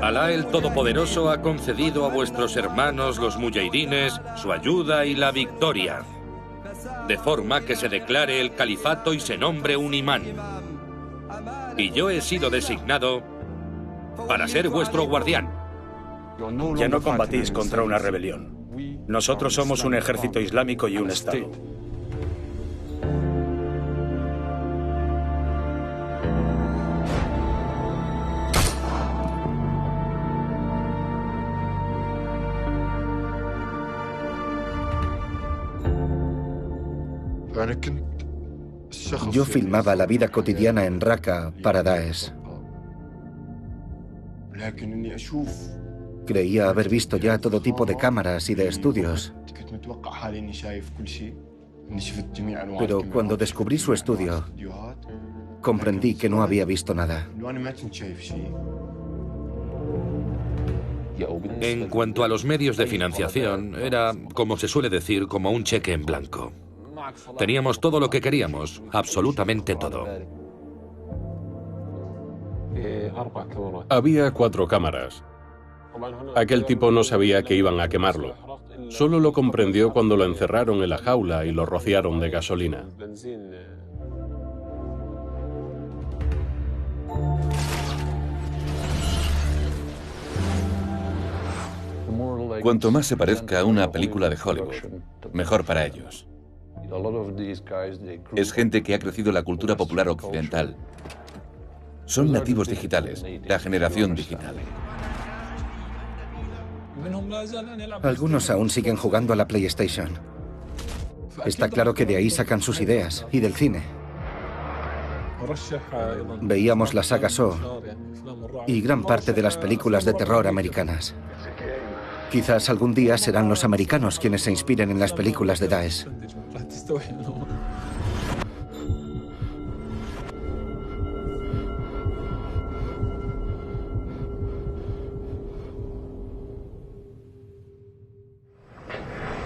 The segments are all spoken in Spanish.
Alá el Todopoderoso ha concedido a vuestros hermanos los mujahidines su ayuda y la victoria, de forma que se declare el califato y se nombre un imán. Y yo he sido designado para ser vuestro guardián. Ya no combatís contra una rebelión. Nosotros somos un ejército islámico y un Estado. Yo filmaba la vida cotidiana en Raqqa para Daesh. Creía haber visto ya todo tipo de cámaras y de estudios. Pero cuando descubrí su estudio, comprendí que no había visto nada. En cuanto a los medios de financiación, era, como se suele decir, como un cheque en blanco. Teníamos todo lo que queríamos, absolutamente todo. Había 4 cámaras. Aquel tipo no sabía que iban a quemarlo. Solo lo comprendió cuando lo encerraron en la jaula y lo rociaron de gasolina. Cuanto más se parezca a una película de Hollywood, mejor para ellos. Es gente que ha crecido en la cultura popular occidental. Son nativos digitales, la generación digital. Algunos aún siguen jugando a la PlayStation. Está claro que de ahí sacan sus ideas, y del cine. Veíamos la saga Saw y gran parte de las películas de terror americanas. Quizás algún día serán los americanos quienes se inspiren en las películas de Daesh.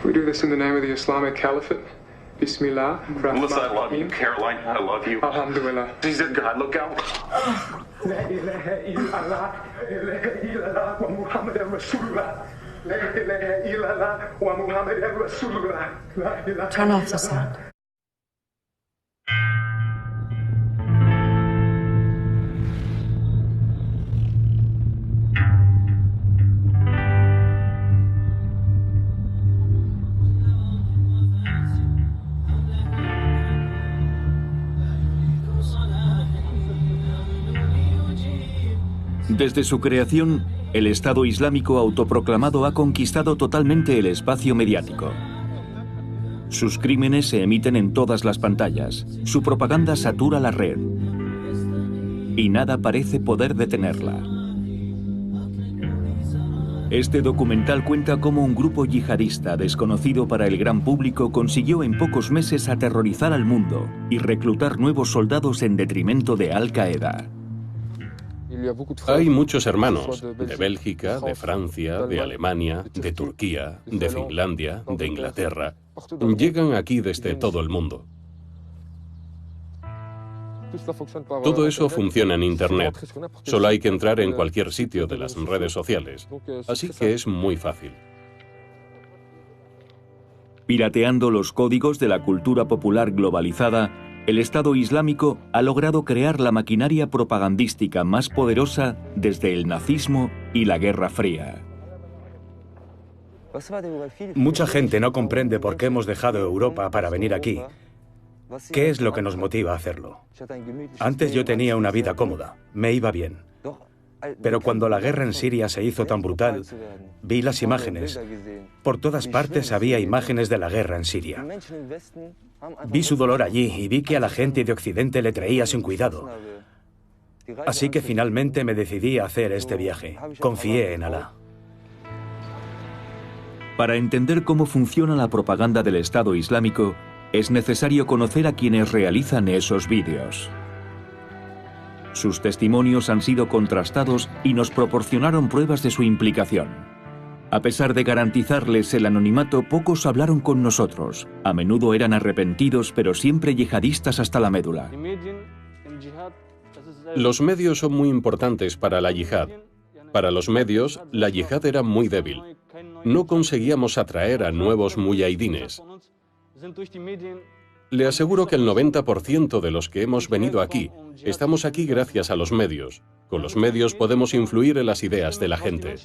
We do this in the name of the Islamic Caliphate. Bismillah. Melissa, I love you. Caroline, I love you. Alhamdulillah. He's a God. Look out. La ilaha illallah. La ilaha illallah wa Muhammadan Rasulullah. La ilaha illallah wa Muhammadan Rasulullah. La ilaha. Turn off the sound. Desde su creación, el Estado Islámico autoproclamado ha conquistado totalmente el espacio mediático. Sus crímenes se emiten en todas las pantallas, su propaganda satura la red y nada parece poder detenerla. Este documental cuenta cómo un grupo yihadista desconocido para el gran público consiguió en pocos meses aterrorizar al mundo y reclutar nuevos soldados en detrimento de Al-Qaeda. Hay muchos hermanos, de Bélgica, de Francia, de Alemania, de Turquía, de Finlandia, de Inglaterra. Llegan aquí desde todo el mundo. Todo eso funciona en Internet. Solo hay que entrar en cualquier sitio de las redes sociales. Así que es muy fácil. Pirateando los códigos de la cultura popular globalizada, el Estado Islámico ha logrado crear la maquinaria propagandística más poderosa desde el nazismo y la Guerra Fría. Mucha gente no comprende por qué hemos dejado Europa para venir aquí. ¿Qué es lo que nos motiva a hacerlo? Antes yo tenía una vida cómoda, me iba bien. Pero cuando la guerra en Siria se hizo tan brutal, vi las imágenes. Por todas partes había imágenes de la guerra en Siria. Vi su dolor allí y vi que a la gente de Occidente le traía sin cuidado. Así que finalmente me decidí a hacer este viaje. Confié en Alá. Para entender cómo funciona la propaganda del Estado Islámico, es necesario conocer a quienes realizan esos vídeos. Sus testimonios han sido contrastados y nos proporcionaron pruebas de su implicación. A pesar de garantizarles el anonimato, pocos hablaron con nosotros. A menudo eran arrepentidos, pero siempre yihadistas hasta la médula. Los medios son muy importantes para la yihad. Para los medios, la yihad era muy débil. No conseguíamos atraer a nuevos mujahidines. Le aseguro que el 90% de los que hemos venido aquí, estamos aquí gracias a los medios. Con los medios podemos influir en las ideas de la gente.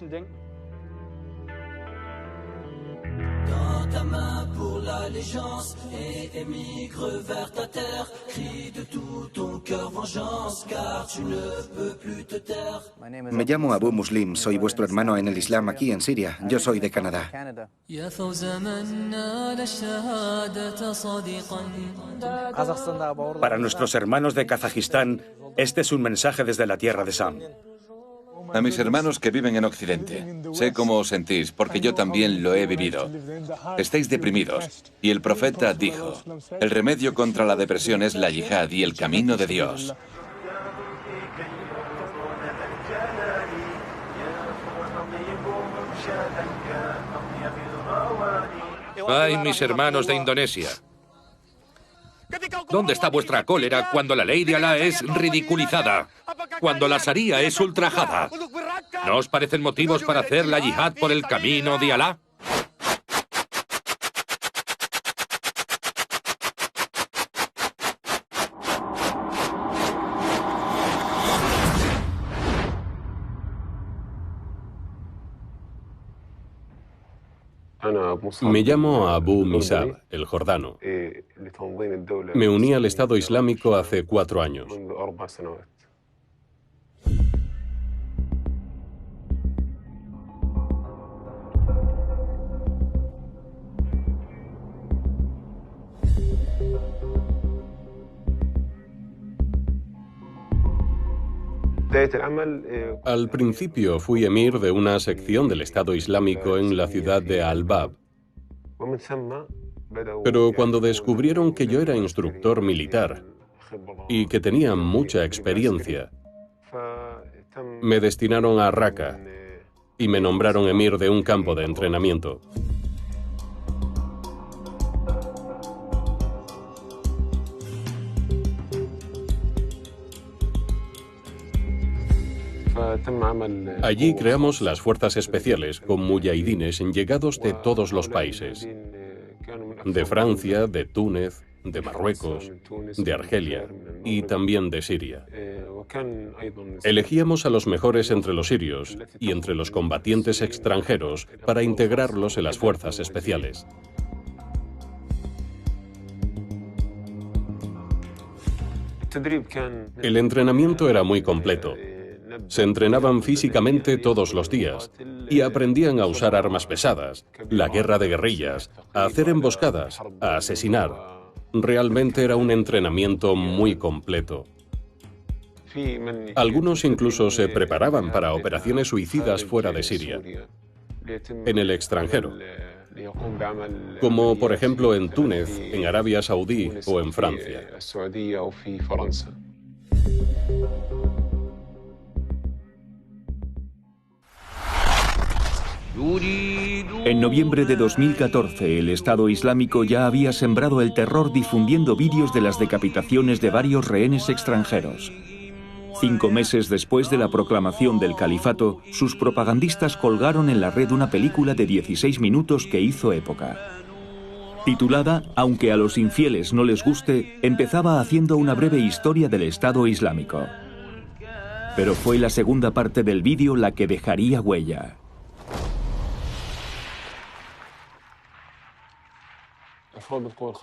Me llamo Abu Muslim, soy vuestro hermano en el Islam aquí en Siria. Yo soy de Canadá. Para nuestros hermanos de Kazajistán, este es un mensaje desde la tierra de Sam. A mis hermanos que viven en Occidente, sé cómo os sentís, porque yo también lo he vivido. Estáis deprimidos, y el profeta dijo, el remedio contra la depresión es la yihad y el camino de Dios. ¡Ay, mis hermanos de Indonesia! ¿Dónde está vuestra cólera cuando la ley de Alá es ridiculizada? Cuando la Sharia es ultrajada. ¿No os parecen motivos para hacer la yihad por el camino de Alá? Me llamo Abu Misab, el jordano. Me uní al Estado Islámico hace 4 años. Al principio fui emir de una sección del Estado Islámico en la ciudad de Al-Bab. Pero cuando descubrieron que yo era instructor militar y que tenía mucha experiencia, me destinaron a Raqqa y me nombraron emir de un campo de entrenamiento. Allí creamos las fuerzas especiales con mujahidines llegados de todos los países. De Francia, de Túnez, de Marruecos, de Argelia y también de Siria. Elegíamos a los mejores entre los sirios y entre los combatientes extranjeros para integrarlos en las fuerzas especiales. El entrenamiento era muy completo. Se entrenaban físicamente todos los días y aprendían a usar armas pesadas, la guerra de guerrillas, a hacer emboscadas, a asesinar. Realmente era un entrenamiento muy completo. Algunos incluso se preparaban para operaciones suicidas fuera de Siria, en el extranjero, como por ejemplo en Túnez, en Arabia Saudí o en Francia. En noviembre de 2014, el Estado Islámico ya había sembrado el terror difundiendo vídeos de las decapitaciones de varios rehenes extranjeros. 5 meses después de la proclamación del califato, sus propagandistas colgaron en la red una película de 16 minutos que hizo época. Titulada Aunque a los infieles no les guste, empezaba haciendo una breve historia del Estado Islámico. Pero fue la segunda parte del vídeo la que dejaría huella.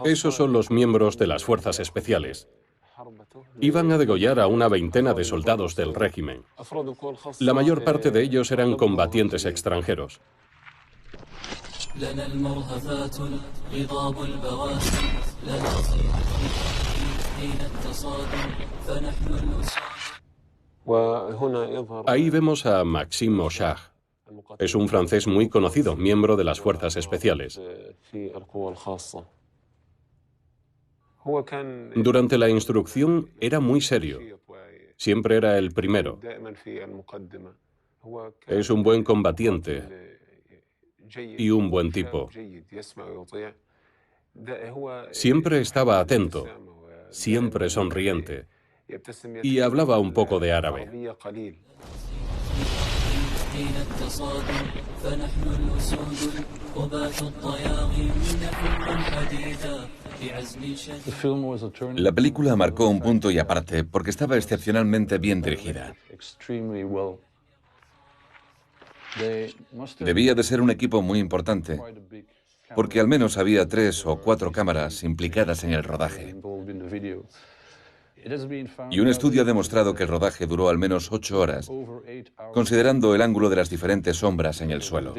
Esos son los miembros de las fuerzas especiales. Iban a degollar a una veintena de soldados del régimen. La mayor parte de ellos eran combatientes extranjeros. Ahí vemos a Maxime Ochag. Es un francés muy conocido, miembro de las fuerzas especiales. Durante la instrucción era muy serio. Siempre era el primero. Es un buen combatiente y un buen tipo. Siempre estaba atento, siempre sonriente, y hablaba un poco de árabe. La película marcó un punto y aparte porque estaba excepcionalmente bien dirigida. Debía de ser un equipo muy importante, porque al menos había 3 o 4 cámaras implicadas en el rodaje. Y un estudio ha demostrado que el rodaje duró al menos 8 horas, considerando el ángulo de las diferentes sombras en el suelo.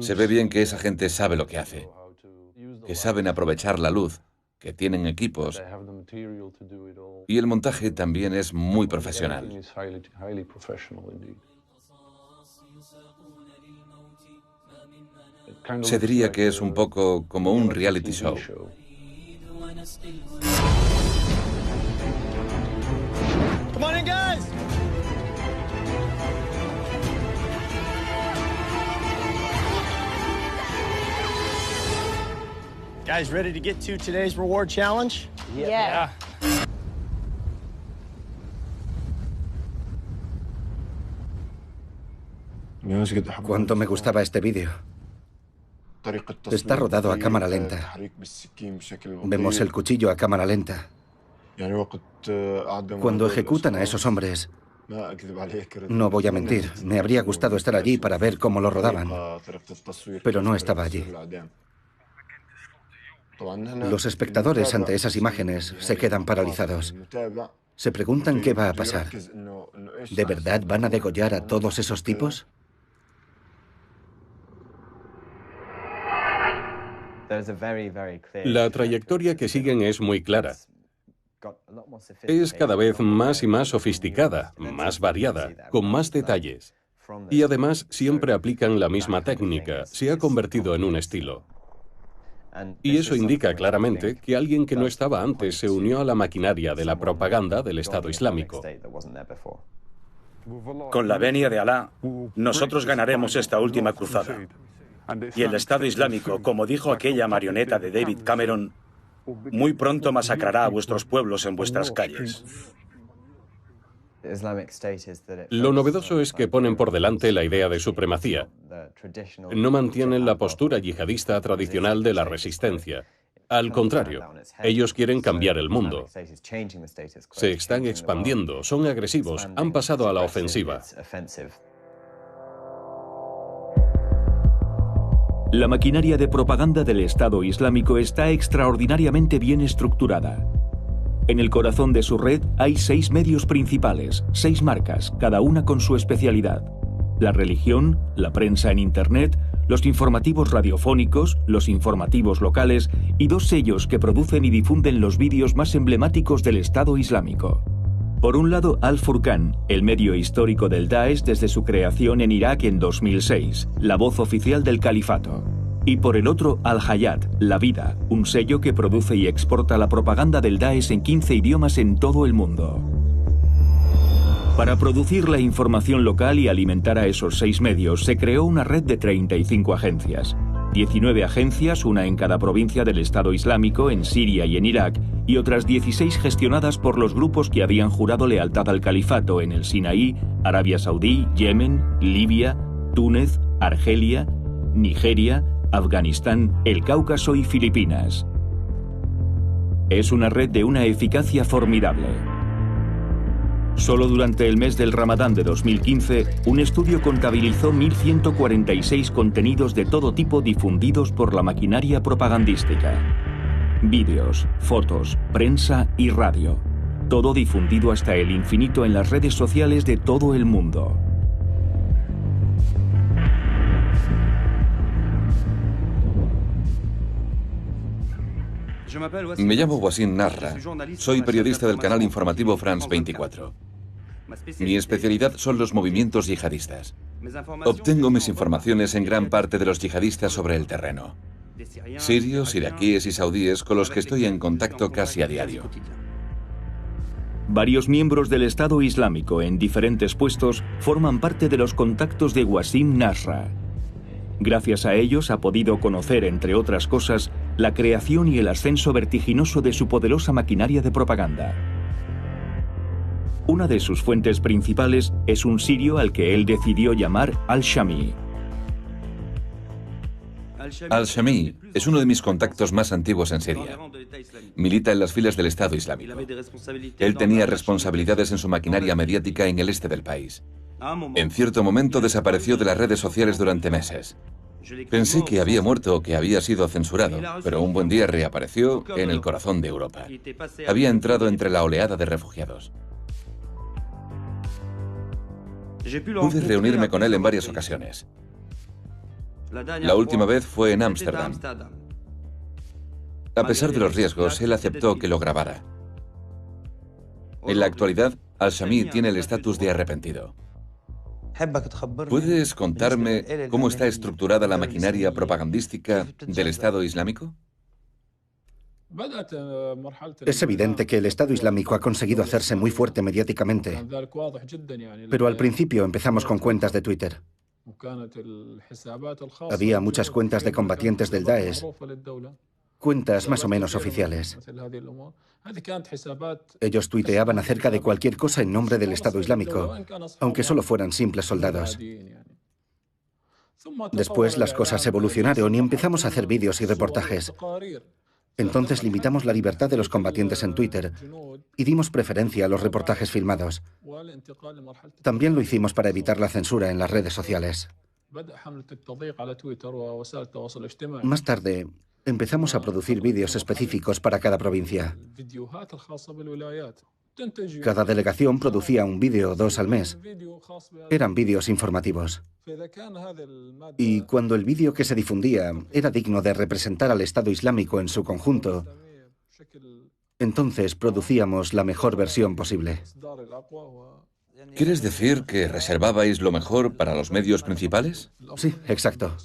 Se ve bien que esa gente sabe lo que hace, que saben aprovechar la luz, que tienen equipos, y el montaje también es muy profesional. Se diría que es un poco como un reality show. Come on in, guys! Guys, ready to get to today's reward challenge? Yeah. Cuánto me gustaba este vídeo. Está rodado a cámara lenta. Vemos el cuchillo a cámara lenta. Cuando ejecutan a esos hombres, no voy a mentir, me habría gustado estar allí para ver cómo lo rodaban, pero no estaba allí. Los espectadores ante esas imágenes se quedan paralizados. Se preguntan qué va a pasar. ¿De verdad van a degollar a todos esos tipos? La trayectoria que siguen es muy clara. Es cada vez más y más sofisticada, más variada, con más detalles. Y además siempre aplican la misma técnica, se ha convertido en un estilo. Y eso indica claramente que alguien que no estaba antes se unió a la maquinaria de la propaganda del Estado Islámico. Con la venia de Alá, nosotros ganaremos esta última cruzada. Y el Estado Islámico, como dijo aquella marioneta de David Cameron, muy pronto masacrará a vuestros pueblos en vuestras calles. Lo novedoso es que ponen por delante la idea de supremacía. No mantienen la postura yihadista tradicional de la resistencia. Al contrario, ellos quieren cambiar el mundo. Se están expandiendo, son agresivos, han pasado a la ofensiva. La maquinaria de propaganda del Estado Islámico está extraordinariamente bien estructurada. En el corazón de su red hay 6 medios principales, 6 marcas, cada una con su especialidad. La religión, la prensa en Internet, los informativos radiofónicos, los informativos locales y 2 sellos que producen y difunden los vídeos más emblemáticos del Estado Islámico. Por un lado, Al-Furqan, el medio histórico del Daesh desde su creación en Irak en 2006, la voz oficial del califato. Y por el otro, Al-Hayat, La Vida, un sello que produce y exporta la propaganda del Daesh en 15 idiomas en todo el mundo. Para producir la información local y alimentar a esos 6 medios, se creó una red de 35 agencias. 19 agencias, una en cada provincia del Estado Islámico, en Siria y en Irak, y otras 16 gestionadas por los grupos que habían jurado lealtad al califato en el Sinaí, Arabia Saudí, Yemen, Libia, Túnez, Argelia, Nigeria, Afganistán, el Cáucaso y Filipinas. Es una red de una eficacia formidable. Solo durante el mes del Ramadán de 2015, un estudio contabilizó 1.146 contenidos de todo tipo difundidos por la maquinaria propagandística. Vídeos, fotos, prensa y radio. Todo difundido hasta el infinito en las redes sociales de todo el mundo. Me llamo Wassim Nasra. Soy periodista del canal informativo France 24. Mi especialidad son los movimientos yihadistas. Obtengo mis informaciones en gran parte de los yihadistas sobre el terreno. Sirios, iraquíes y saudíes con los que estoy en contacto casi a diario. Varios miembros del Estado Islámico en diferentes puestos forman parte de los contactos de Wassim Nasra. Gracias a ellos ha podido conocer, entre otras cosas, la creación y el ascenso vertiginoso de su poderosa maquinaria de propaganda. Una de sus fuentes principales es un sirio al que él decidió llamar Al-Shami. Al-Shami es uno de mis contactos más antiguos en Siria. Milita en las filas del Estado Islámico. Él tenía responsabilidades en su maquinaria mediática en el este del país. En cierto momento desapareció de las redes sociales durante meses. Pensé que había muerto o que había sido censurado, pero un buen día reapareció en el corazón de Europa. Había entrado entre la oleada de refugiados. Pude reunirme con él en varias ocasiones. La última vez fue en Ámsterdam. A pesar de los riesgos, él aceptó que lo grabara. En la actualidad, Al-Shami tiene el estatus de arrepentido. ¿Puedes contarme cómo está estructurada la maquinaria propagandística del Estado Islámico? Es evidente que el Estado Islámico ha conseguido hacerse muy fuerte mediáticamente, pero al principio empezamos con cuentas de Twitter. Había muchas cuentas de combatientes del Daesh, cuentas más o menos oficiales. Ellos tuiteaban acerca de cualquier cosa en nombre del Estado Islámico, aunque solo fueran simples soldados. Después las cosas evolucionaron y empezamos a hacer vídeos y reportajes. Entonces limitamos la libertad de los combatientes en Twitter y dimos preferencia a los reportajes filmados. También lo hicimos para evitar la censura en las redes sociales. Más tarde, empezamos a producir vídeos específicos para cada provincia. Cada delegación producía un vídeo o dos al mes. Eran vídeos informativos. Y cuando el vídeo que se difundía era digno de representar al Estado Islámico en su conjunto, entonces producíamos la mejor versión posible. ¿Quieres decir que reservabais lo mejor para los medios principales? Sí, exacto.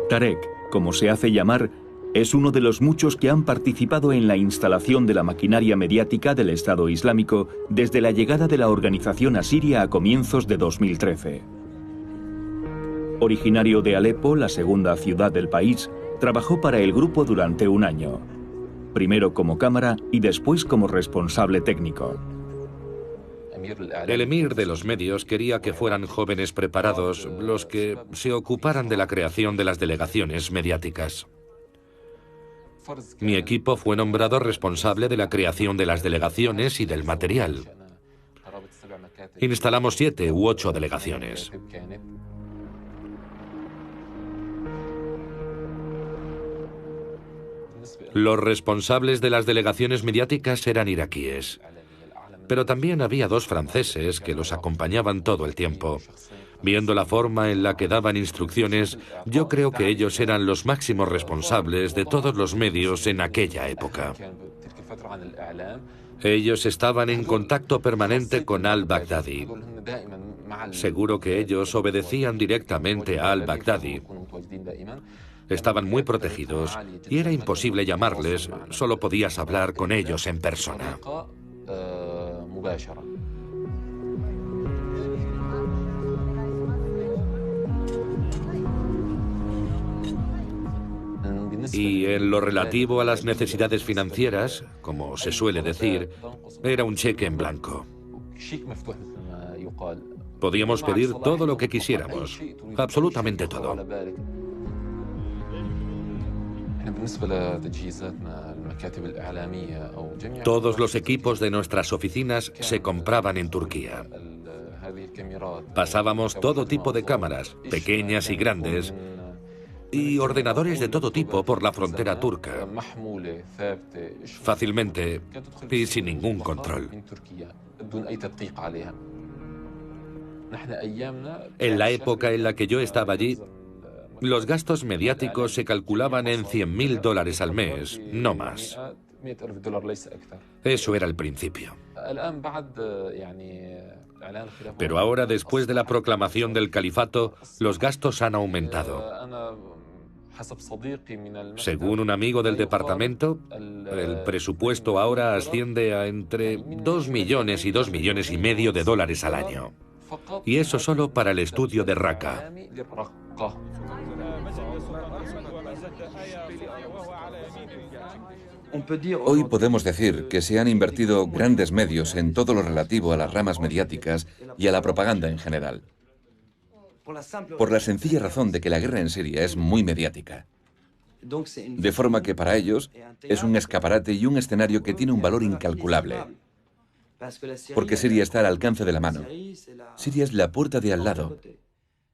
Tarek, como se hace llamar, es uno de los muchos que han participado en la instalación de la maquinaria mediática del Estado Islámico desde la llegada de la organización a Siria a comienzos de 2013. Originario de Alepo, la segunda ciudad del país, trabajó para el grupo durante un año, primero como cámara y después como responsable técnico. El emir de los medios quería que fueran jóvenes preparados los que se ocuparan de la creación de las delegaciones mediáticas. Mi equipo fue nombrado responsable de la creación de las delegaciones y del material. Instalamos 7 u 8 delegaciones. Los responsables de las delegaciones mediáticas eran iraquíes. Pero también había 2 franceses que los acompañaban todo el tiempo. Viendo la forma en la que daban instrucciones, yo creo que ellos eran los máximos responsables de todos los medios en aquella época. Ellos estaban en contacto permanente con al-Baghdadi. Seguro que ellos obedecían directamente a al-Baghdadi. Estaban muy protegidos y era imposible llamarles, solo podías hablar con ellos en persona. Y en lo relativo a las necesidades financieras, como se suele decir, era un cheque en blanco. Podíamos pedir todo lo que quisiéramos, absolutamente todo. Todos los equipos de nuestras oficinas se compraban en Turquía. Pasábamos todo tipo de cámaras, pequeñas y grandes, y ordenadores de todo tipo por la frontera turca, fácilmente y sin ningún control. En la época en la que yo estaba allí, los gastos mediáticos se calculaban en $100.000 al mes, no más. Eso era el principio. Pero ahora, después de la proclamación del califato, los gastos han aumentado. Según un amigo del departamento, el presupuesto ahora asciende a entre 2 millones y 2 millones y medio de dólares al año. Y eso solo para el estudio de Raqqa. Hoy podemos decir que se han invertido grandes medios en todo lo relativo a las ramas mediáticas y a la propaganda en general. Por la sencilla razón de que la guerra en Siria es muy mediática. De forma que para ellos es un escaparate y un escenario que tiene un valor incalculable. Porque Siria está al alcance de la mano. Siria es la puerta de al lado.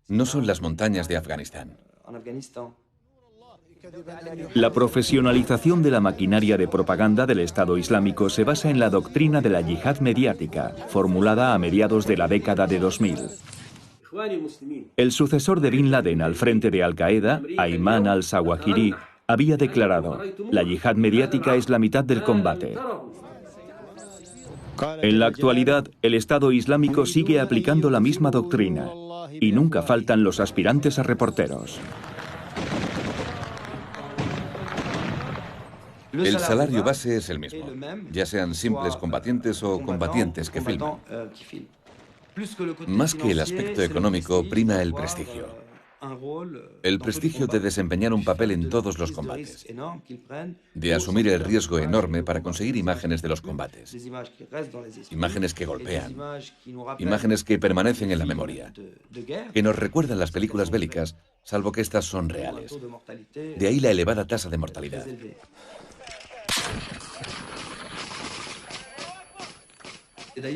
No son las montañas de Afganistán. La profesionalización de la maquinaria de propaganda del Estado Islámico se basa en la doctrina de la yihad mediática, formulada a mediados de la década de 2000. El sucesor de Bin Laden al frente de Al-Qaeda, Ayman al-Zawahiri, había declarado: la yihad mediática es la mitad del combate. En la actualidad, el Estado Islámico sigue aplicando la misma doctrina, y nunca faltan los aspirantes a reporteros. El salario base es el mismo, ya sean simples combatientes o combatientes que filman. Más que el aspecto económico, prima el prestigio. El prestigio de desempeñar un papel en todos los combates, de asumir el riesgo enorme para conseguir imágenes de los combates, imágenes que golpean, imágenes que permanecen en la memoria, que nos recuerdan las películas bélicas, salvo que estas son reales. De ahí la elevada tasa de mortalidad.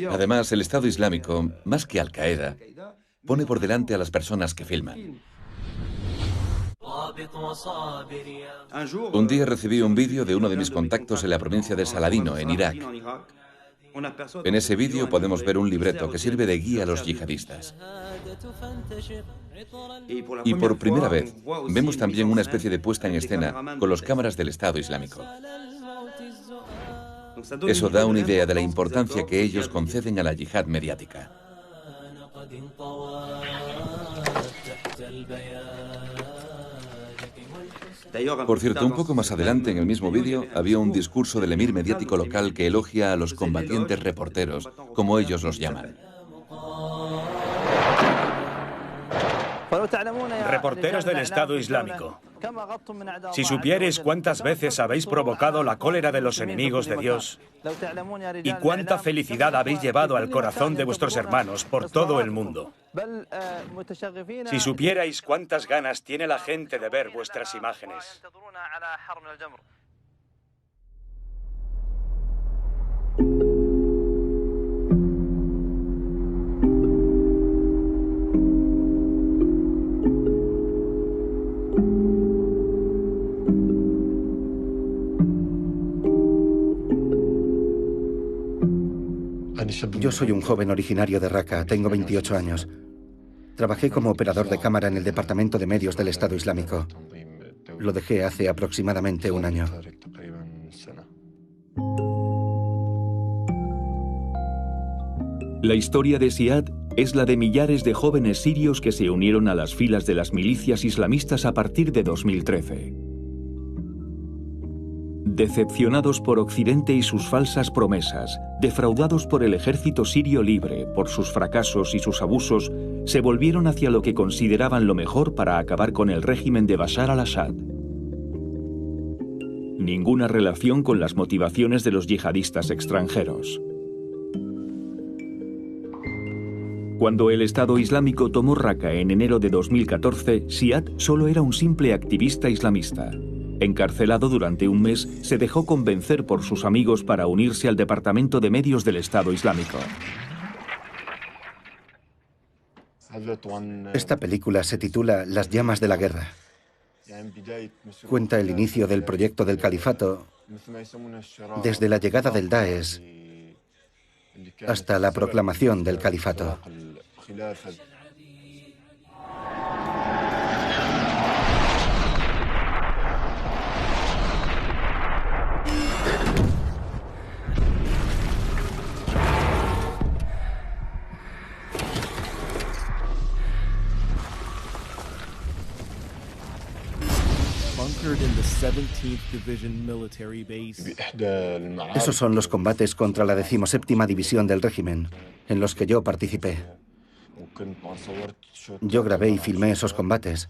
Además, el Estado Islámico, más que Al-Qaeda, pone por delante a las personas que filman. Un día recibí un vídeo de uno de mis contactos en la provincia de Saladino, en Irak. En ese vídeo podemos ver un libreto que sirve de guía a los yihadistas. Y por primera vez, vemos también una especie de puesta en escena con las cámaras del Estado Islámico. Eso da una idea de la importancia que ellos conceden a la yihad mediática. Por cierto, un poco más adelante en el mismo vídeo había un discurso del emir mediático local que elogia a los combatientes reporteros, como ellos los llaman. Reporteros del Estado Islámico, si supierais cuántas veces habéis provocado la cólera de los enemigos de Dios y cuánta felicidad habéis llevado al corazón de vuestros hermanos por todo el mundo. Si supierais cuántas ganas tiene la gente de ver vuestras imágenes. Yo soy un joven originario de Raqqa, tengo 28 años. Trabajé como operador de cámara en el Departamento de Medios del Estado Islámico. Lo dejé hace aproximadamente un año. La historia de Siad es la de millares de jóvenes sirios que se unieron a las filas de las milicias islamistas a partir de 2013. Decepcionados por Occidente y sus falsas promesas, defraudados por el ejército sirio libre, por sus fracasos y sus abusos, se volvieron hacia lo que consideraban lo mejor para acabar con el régimen de Bashar al-Assad. Ninguna relación con las motivaciones de los yihadistas extranjeros. Cuando el Estado Islámico tomó Raqqa en enero de 2014, Siad solo era un simple activista islamista. Encarcelado durante un mes, se dejó convencer por sus amigos para unirse al Departamento de Medios del Estado Islámico. Esta película se titula Las llamas de la guerra. Cuenta el inicio del proyecto del califato, desde la llegada del Daesh hasta la proclamación del califato. Esos son los combates contra la 17ª División del régimen, en los que yo participé. Yo grabé y filmé esos combates,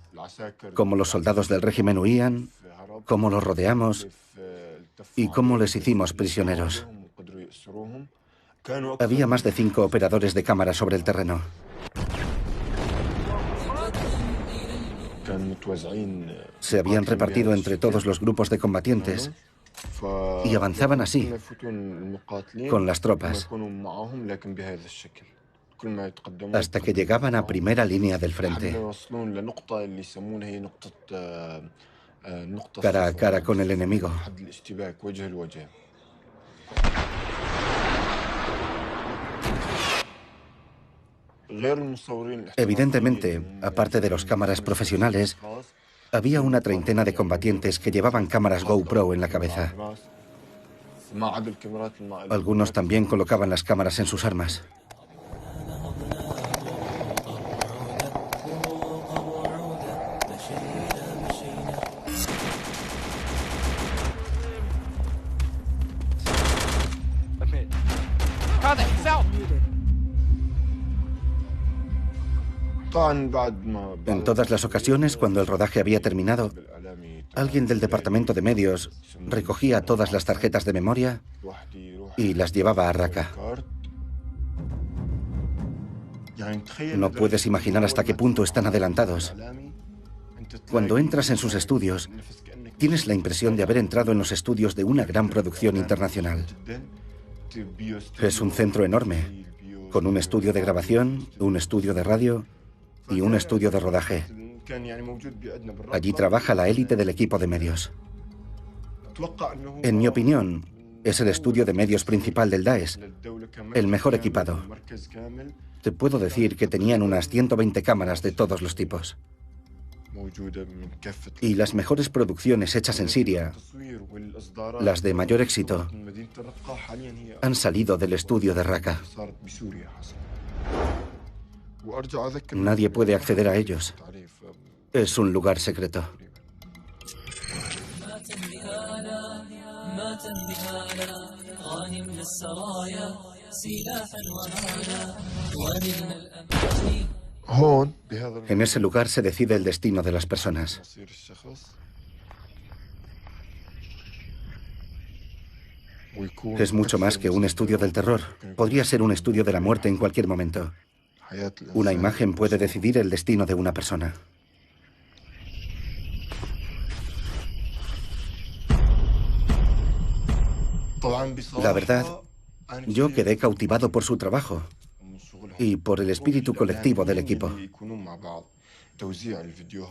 cómo los soldados del régimen huían, cómo los rodeamos y cómo les hicimos prisioneros. Había más de 5 operadores de cámara sobre el terreno. Se habían repartido entre todos los grupos de combatientes y avanzaban así, con las tropas, hasta que llegaban a primera línea del frente, cara a cara con el enemigo. Evidentemente, aparte de los cámaras profesionales, había una treintena de combatientes que llevaban cámaras GoPro en la cabeza. Algunos también colocaban las cámaras en sus armas. En todas las ocasiones, cuando el rodaje había terminado, alguien del departamento de medios recogía todas las tarjetas de memoria y las llevaba a Raqqa. No puedes imaginar hasta qué punto están adelantados. Cuando entras en sus estudios, tienes la impresión de haber entrado en los estudios de una gran producción internacional. Es un centro enorme, con un estudio de grabación, un estudio de radio y un estudio de rodaje. Allí trabaja la élite del equipo de medios. En mi opinión, es el estudio de medios principal del Daesh, el mejor equipado. Te puedo decir que tenían unas 120 cámaras de todos los tipos. Y las mejores producciones hechas en Siria, las de mayor éxito, han salido del estudio de Raqqa. Nadie puede acceder a ellos. Es un lugar secreto. En ese lugar se decide el destino de las personas. Es mucho más que un estudio del terror. Podría ser un estudio de la muerte en cualquier momento. Una imagen puede decidir el destino de una persona. La verdad, yo quedé cautivado por su trabajo y por el espíritu colectivo del equipo.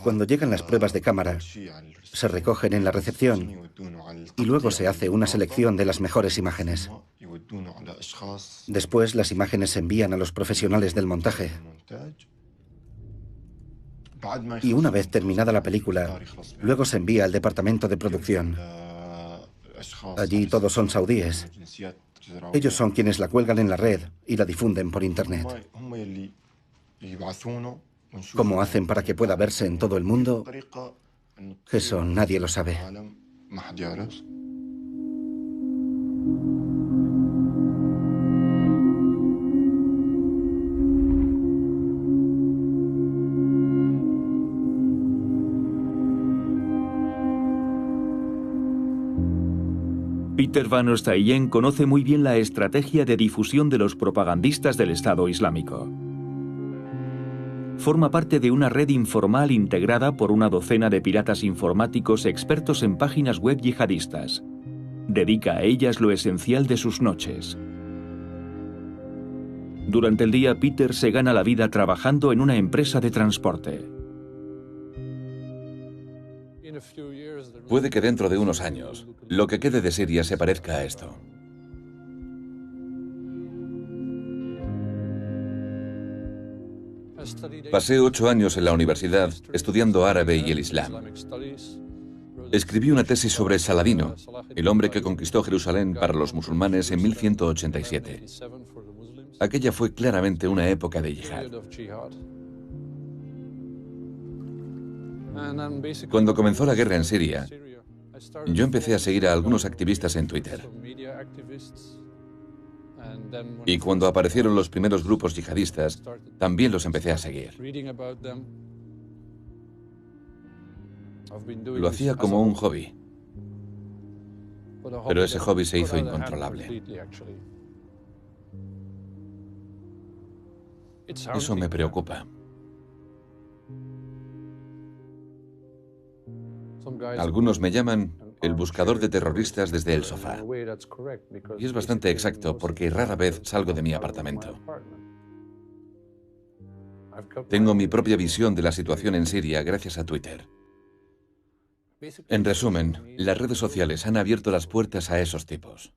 Cuando llegan las pruebas de cámara, se recogen en la recepción y luego se hace una selección de las mejores imágenes. Después, las imágenes se envían a los profesionales del montaje. Y una vez terminada la película, luego se envía al departamento de producción. Allí todos son saudíes. Ellos son quienes la cuelgan en la red y la difunden por internet. ¿Cómo hacen para que pueda verse en todo el mundo? Eso nadie lo sabe. Peter Van Oostayen conoce muy bien la estrategia de difusión de los propagandistas del Estado Islámico. Forma parte de una red informal integrada por una docena de piratas informáticos expertos en páginas web yihadistas. Dedica a ellas lo esencial de sus noches. Durante el día, Peter se gana la vida trabajando en una empresa de transporte. Puede que dentro de unos años, lo que quede de Siria se parezca a esto. Pasé 8 años en la universidad estudiando árabe y el Islam. Escribí una tesis sobre Saladino, el hombre que conquistó Jerusalén para los musulmanes en 1187. Aquella fue claramente una época de yihad. Cuando comenzó la guerra en Siria, Yo empecé a seguir a algunos activistas en Twitter. Y cuando aparecieron los primeros grupos yihadistas, también los empecé a seguir. Lo hacía como un hobby. Pero ese hobby se hizo incontrolable. Eso me preocupa. Algunos me llaman el buscador de terroristas desde el sofá. Y es bastante exacto porque rara vez salgo de mi apartamento. Tengo mi propia visión de la situación en Siria gracias a Twitter. En resumen, las redes sociales han abierto las puertas a esos tipos.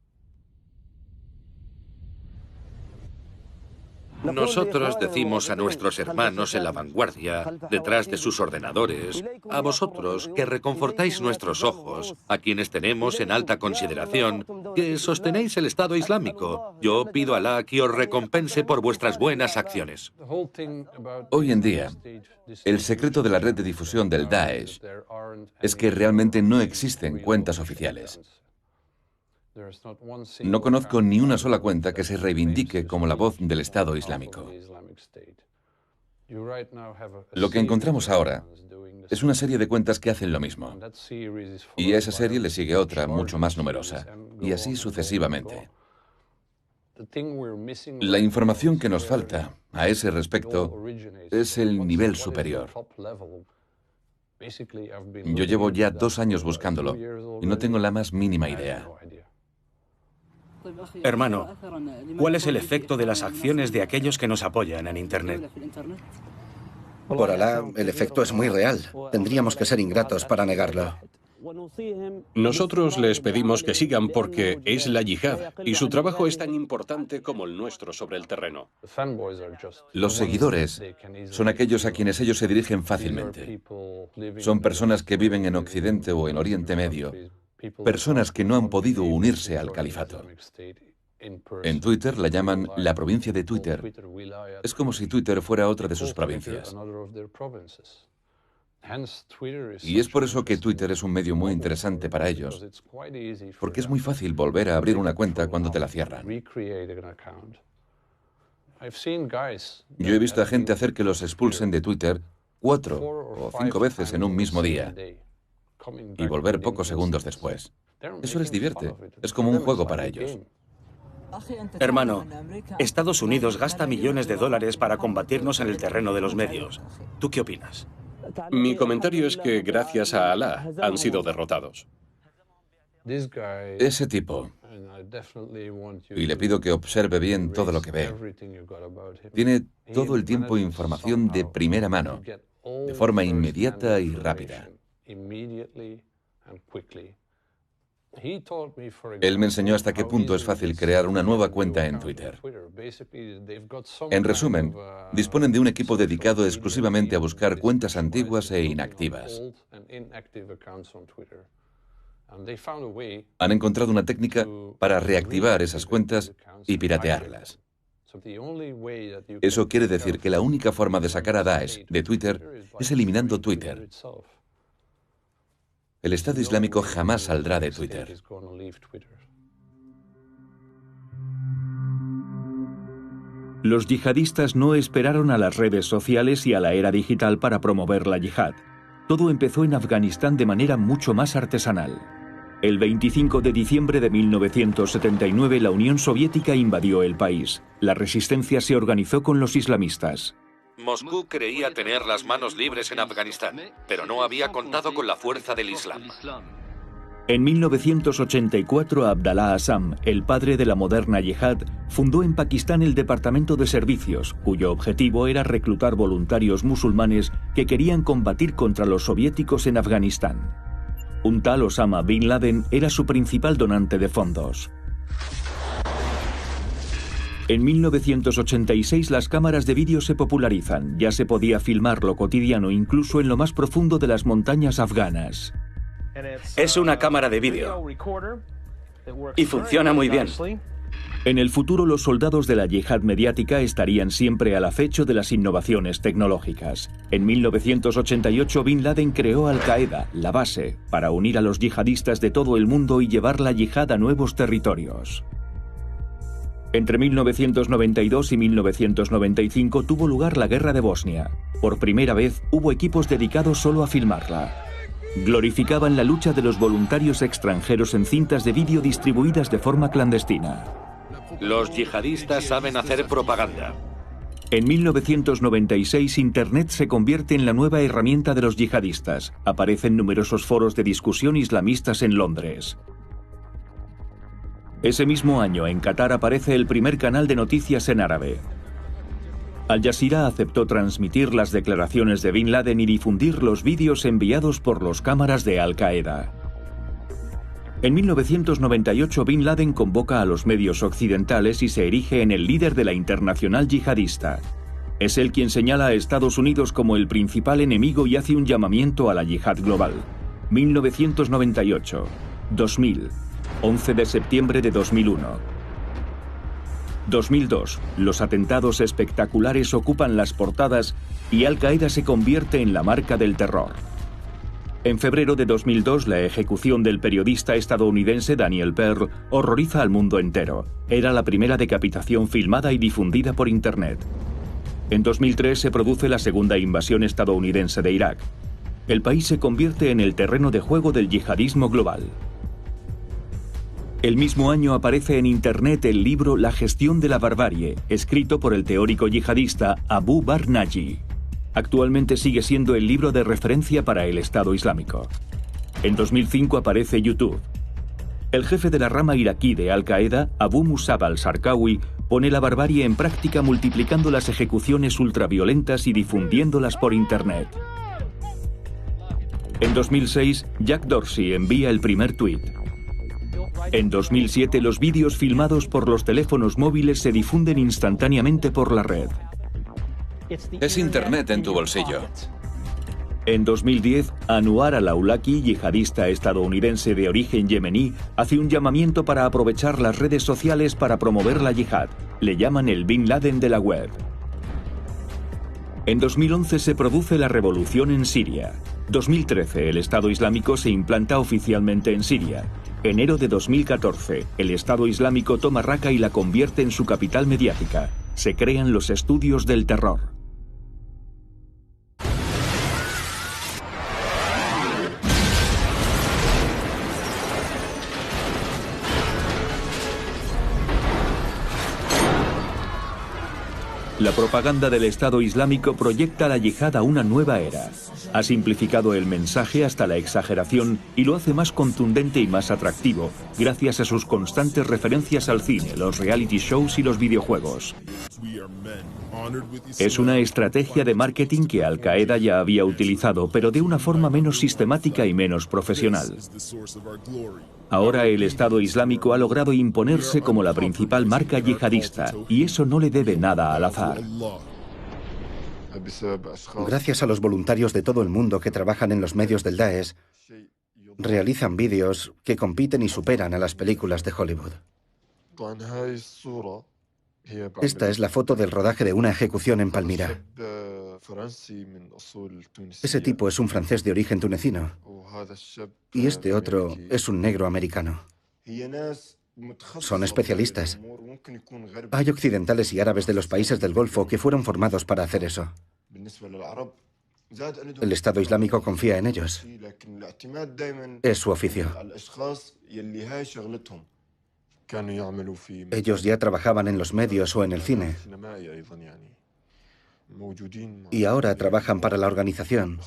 Nosotros decimos a nuestros hermanos en la vanguardia, detrás de sus ordenadores, a vosotros que reconfortáis nuestros ojos, a quienes tenemos en alta consideración, que sostenéis el Estado Islámico. Yo pido a Alá que os recompense por vuestras buenas acciones. Hoy en día, el secreto de la red de difusión del Daesh es que realmente no existen cuentas oficiales. No conozco ni una sola cuenta que se reivindique como la voz del Estado Islámico. Lo que encontramos ahora es una serie de cuentas que hacen lo mismo. Y a esa serie le sigue otra mucho más numerosa. Y así sucesivamente. La información que nos falta a ese respecto es el nivel superior. Yo llevo ya 2 años buscándolo y no tengo la más mínima idea. Hermano, ¿cuál es el efecto de las acciones de aquellos que nos apoyan en Internet? Por Alá, el efecto es muy real. Tendríamos que ser ingratos para negarlo. Nosotros les pedimos que sigan porque es la yihad y su trabajo es tan importante como el nuestro sobre el terreno. Los seguidores son aquellos a quienes ellos se dirigen fácilmente. Son personas que viven en Occidente o en Oriente Medio. Personas que no han podido unirse al califato. En Twitter la llaman la provincia de Twitter. Es como si Twitter fuera otra de sus provincias. Y es por eso que Twitter es un medio muy interesante para ellos, porque es muy fácil volver a abrir una cuenta cuando te la cierran. Yo he visto a gente hacer que los expulsen de Twitter 4 o 5 veces en un mismo día y volver pocos segundos después. Eso les divierte. Es como un juego para ellos. Hermano, Estados Unidos gasta millones de dólares para combatirnos en el terreno de los medios. ¿Tú qué opinas? Mi comentario es que gracias a Alá han sido derrotados. Ese tipo, y le pido que observe bien todo lo que ve, tiene todo el tiempo información de primera mano, de forma inmediata y rápida. Él me enseñó hasta qué punto es fácil crear una nueva cuenta en Twitter. En resumen, disponen de un equipo dedicado exclusivamente a buscar cuentas antiguas e inactivas. Han encontrado una técnica para reactivar esas cuentas y piratearlas. Eso quiere decir que la única forma de sacar a Daesh de Twitter es eliminando Twitter. El Estado Islámico jamás saldrá de Twitter. Los yihadistas no esperaron a las redes sociales y a la era digital para promover la yihad. Todo empezó en Afganistán de manera mucho más artesanal. El 25 de diciembre de 1979 la Unión Soviética invadió el país. La resistencia se organizó con los islamistas. Moscú creía tener las manos libres en Afganistán, pero no había contado con la fuerza del Islam. En 1984, Abdallah Azzam, el padre de la moderna yihad, fundó en Pakistán el Departamento de Servicios, cuyo objetivo era reclutar voluntarios musulmanes que querían combatir contra los soviéticos en Afganistán. Un tal Osama Bin Laden era su principal donante de fondos. En 1986 las cámaras de vídeo se popularizan. Ya se podía filmar lo cotidiano incluso en lo más profundo de las montañas afganas. Es una cámara de vídeo y funciona muy bien. En el futuro, los soldados de la yihad mediática estarían siempre al acecho de las innovaciones tecnológicas. En 1988, Bin Laden creó Al-Qaeda, la base, para unir a los yihadistas de todo el mundo y llevar la yihad a nuevos territorios. Entre 1992 y 1995 tuvo lugar la Guerra de Bosnia. Por primera vez, hubo equipos dedicados solo a filmarla. Glorificaban la lucha de los voluntarios extranjeros en cintas de vídeo distribuidas de forma clandestina. Los yihadistas saben hacer propaganda. En 1996, Internet se convierte en la nueva herramienta de los yihadistas. Aparecen numerosos foros de discusión islamistas en Londres. Ese mismo año, en Qatar aparece el primer canal de noticias en árabe. Al Jazeera aceptó transmitir las declaraciones de Bin Laden y difundir los vídeos enviados por los cámaras de Al-Qaeda. En 1998, Bin Laden convoca a los medios occidentales y se erige en el líder de la internacional yihadista. Es él quien señala a Estados Unidos como el principal enemigo y hace un llamamiento a la yihad global. 1998, 2000, 11 de septiembre de 2001. 2002, los atentados espectaculares ocupan las portadas y Al-Qaeda se convierte en la marca del terror. En febrero de 2002, la ejecución del periodista estadounidense Daniel Pearl horroriza al mundo entero. Era la primera decapitación filmada y difundida por Internet. En 2003 se produce la segunda invasión estadounidense de Irak. El país se convierte en el terreno de juego del yihadismo global. El mismo año aparece en Internet el libro La gestión de la barbarie, escrito por el teórico yihadista Abu Barnaji. Actualmente sigue siendo el libro de referencia para el Estado Islámico. En 2005 aparece YouTube. El jefe de la rama iraquí de Al-Qaeda, Abu Musab al-Zarqawi, pone la barbarie en práctica multiplicando las ejecuciones ultraviolentas y difundiéndolas por Internet. En 2006, Jack Dorsey envía el primer tuit. En 2007, los vídeos filmados por los teléfonos móviles se difunden instantáneamente por la red. Es Internet en tu bolsillo. En 2010, Anwar al-Awlaki, yihadista estadounidense de origen yemení, hace un llamamiento para aprovechar las redes sociales para promover la yihad. Le llaman el Bin Laden de la web. En 2011 se produce la revolución en Siria. 2013, el Estado Islámico se implanta oficialmente en Siria. Enero de 2014, el Estado Islámico toma Raqqa y la convierte en su capital mediática. Se crean los estudios del terror. La propaganda del Estado Islámico proyecta la yihad a una nueva era. Ha simplificado el mensaje hasta la exageración y lo hace más contundente y más atractivo, gracias a sus constantes referencias al cine, los reality shows y los videojuegos. Es una estrategia de marketing que Al-Qaeda ya había utilizado, pero de una forma menos sistemática y menos profesional. Ahora el Estado Islámico ha logrado imponerse como la principal marca yihadista, y eso no le debe nada al azar. Gracias a los voluntarios de todo el mundo que trabajan en los medios del Daesh, realizan vídeos que compiten y superan a las películas de Hollywood. Esta es la foto del rodaje de una ejecución en Palmira. Ese tipo es un francés de origen tunecino y este otro es un negro americano. Son especialistas. Hay occidentales y árabes de los países del Golfo que fueron formados para hacer eso. El Estado Islámico confía en ellos. Es su oficio. Ellos ya trabajaban en los medios o en el cine. Y ahora trabajan para la organización.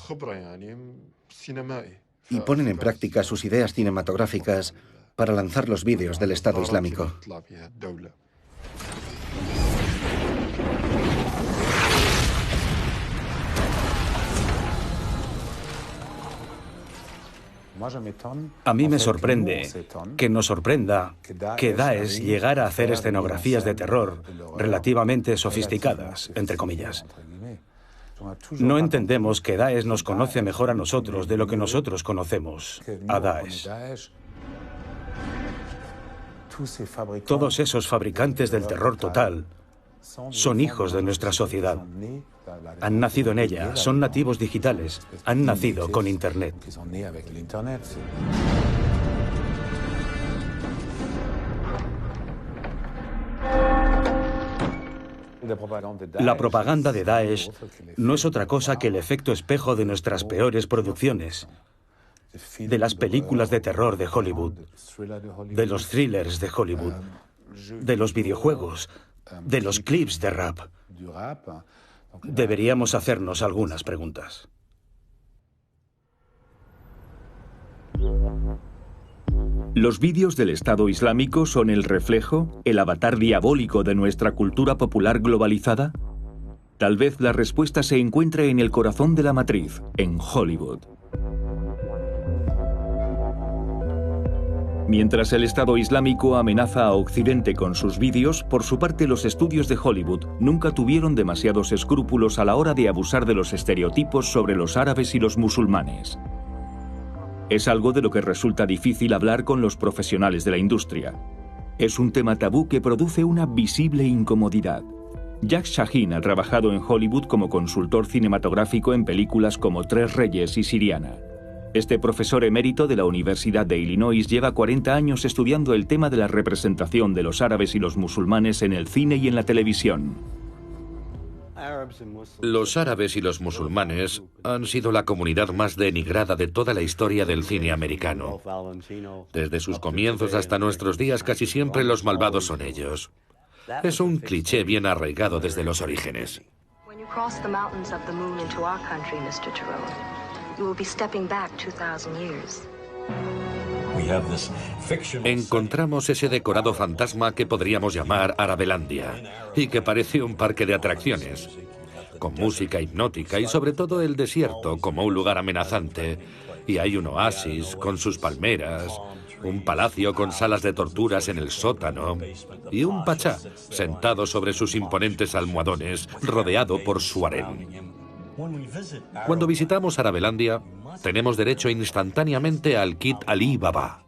Y ponen en práctica sus ideas cinematográficas para lanzar los vídeos del Estado Islámico. A mí me sorprende que nos sorprenda que Daesh llegara a hacer escenografías de terror relativamente sofisticadas, entre comillas. No entendemos que Daesh nos conoce mejor a nosotros de lo que nosotros conocemos a Daesh. Todos esos fabricantes del terror total son hijos de nuestra sociedad. Han nacido en ella, son nativos digitales, han nacido con Internet. La propaganda de Daesh no es otra cosa que el efecto espejo de nuestras peores producciones, de las películas de terror de Hollywood, de los thrillers de Hollywood, de los videojuegos, de los clips de rap. Deberíamos hacernos algunas preguntas. ¿Los vídeos del Estado Islámico son el reflejo, el avatar diabólico de nuestra cultura popular globalizada? Tal vez la respuesta se encuentre en el corazón de la matriz, en Hollywood. Mientras el Estado Islámico amenaza a Occidente con sus vídeos, por su parte los estudios de Hollywood nunca tuvieron demasiados escrúpulos a la hora de abusar de los estereotipos sobre los árabes y los musulmanes. Es algo de lo que resulta difícil hablar con los profesionales de la industria. Es un tema tabú que produce una visible incomodidad. Jack Shaheen ha trabajado en Hollywood como consultor cinematográfico en películas como Tres Reyes y Siriana. Este profesor emérito de la Universidad de Illinois lleva 40 años estudiando el tema de la representación de los árabes y los musulmanes en el cine y en la televisión. Los árabes y los musulmanes han sido la comunidad más denigrada de toda la historia del cine americano. Desde sus comienzos hasta nuestros días, casi siempre los malvados son ellos. Es un cliché bien arraigado desde los orígenes. Encontramos ese decorado fantasma que podríamos llamar Arabelandia y que parece un parque de atracciones, con música hipnótica y sobre todo el desierto como un lugar amenazante. Y hay un oasis con sus palmeras, un palacio con salas de torturas en el sótano y un pachá sentado sobre sus imponentes almohadones rodeado por su harén. Cuando visitamos Arabelandia, tenemos derecho instantáneamente al kit Ali Baba.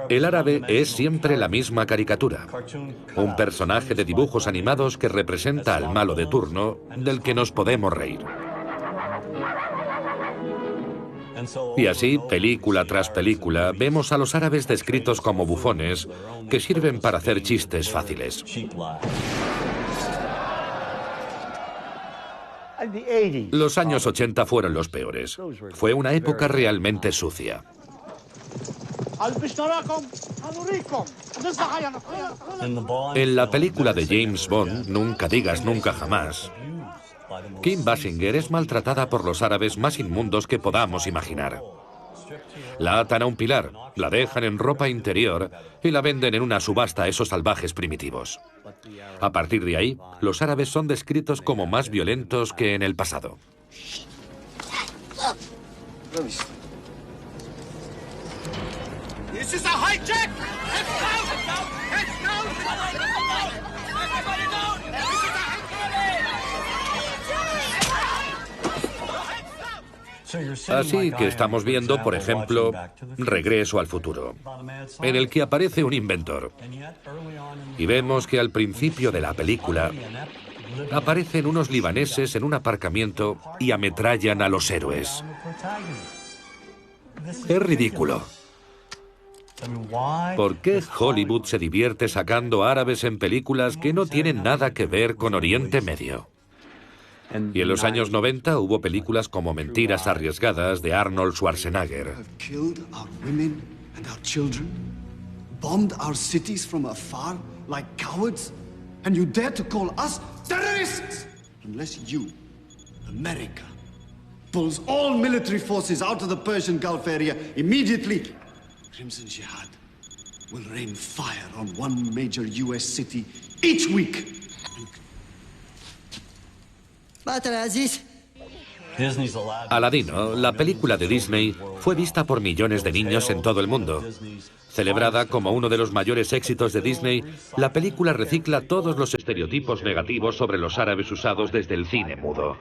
El árabe es siempre la misma caricatura, un personaje de dibujos animados que representa al malo de turno del que nos podemos reír. Y así, película tras película, vemos a los árabes descritos como bufones que sirven para hacer chistes fáciles. Los años 80 fueron los peores. Fue una época realmente sucia. En la película de James Bond, Nunca digas nunca jamás, Kim Basinger es maltratada por los árabes más inmundos que podamos imaginar. La atan a un pilar, la dejan en ropa interior y la venden en una subasta a esos salvajes primitivos. A partir de ahí, los árabes son descritos como más violentos que en el pasado. Así que estamos viendo, por ejemplo, Regreso al futuro, en el que aparece un inventor. Y vemos que al principio de la película aparecen unos libaneses en un aparcamiento y ametrallan a los héroes. Es ridículo. ¿Por qué Hollywood se divierte sacando árabes en películas que no tienen nada que ver con Oriente Medio? Y en los años 90 hubo películas como Mentiras arriesgadas de Arnold Schwarzenegger. Bombed our cities from afar like cowards, and you dare to call us terrorists? Unless you, America, pulls all military forces out of the Persian Gulf area immediately, Crimson Jihad will rain fire on one major U.S. city each week. Aladino, la película de Disney, fue vista por millones de niños en todo el mundo. Celebrada como uno de los mayores éxitos de Disney, la película recicla todos los estereotipos negativos sobre los árabes usados desde el cine mudo.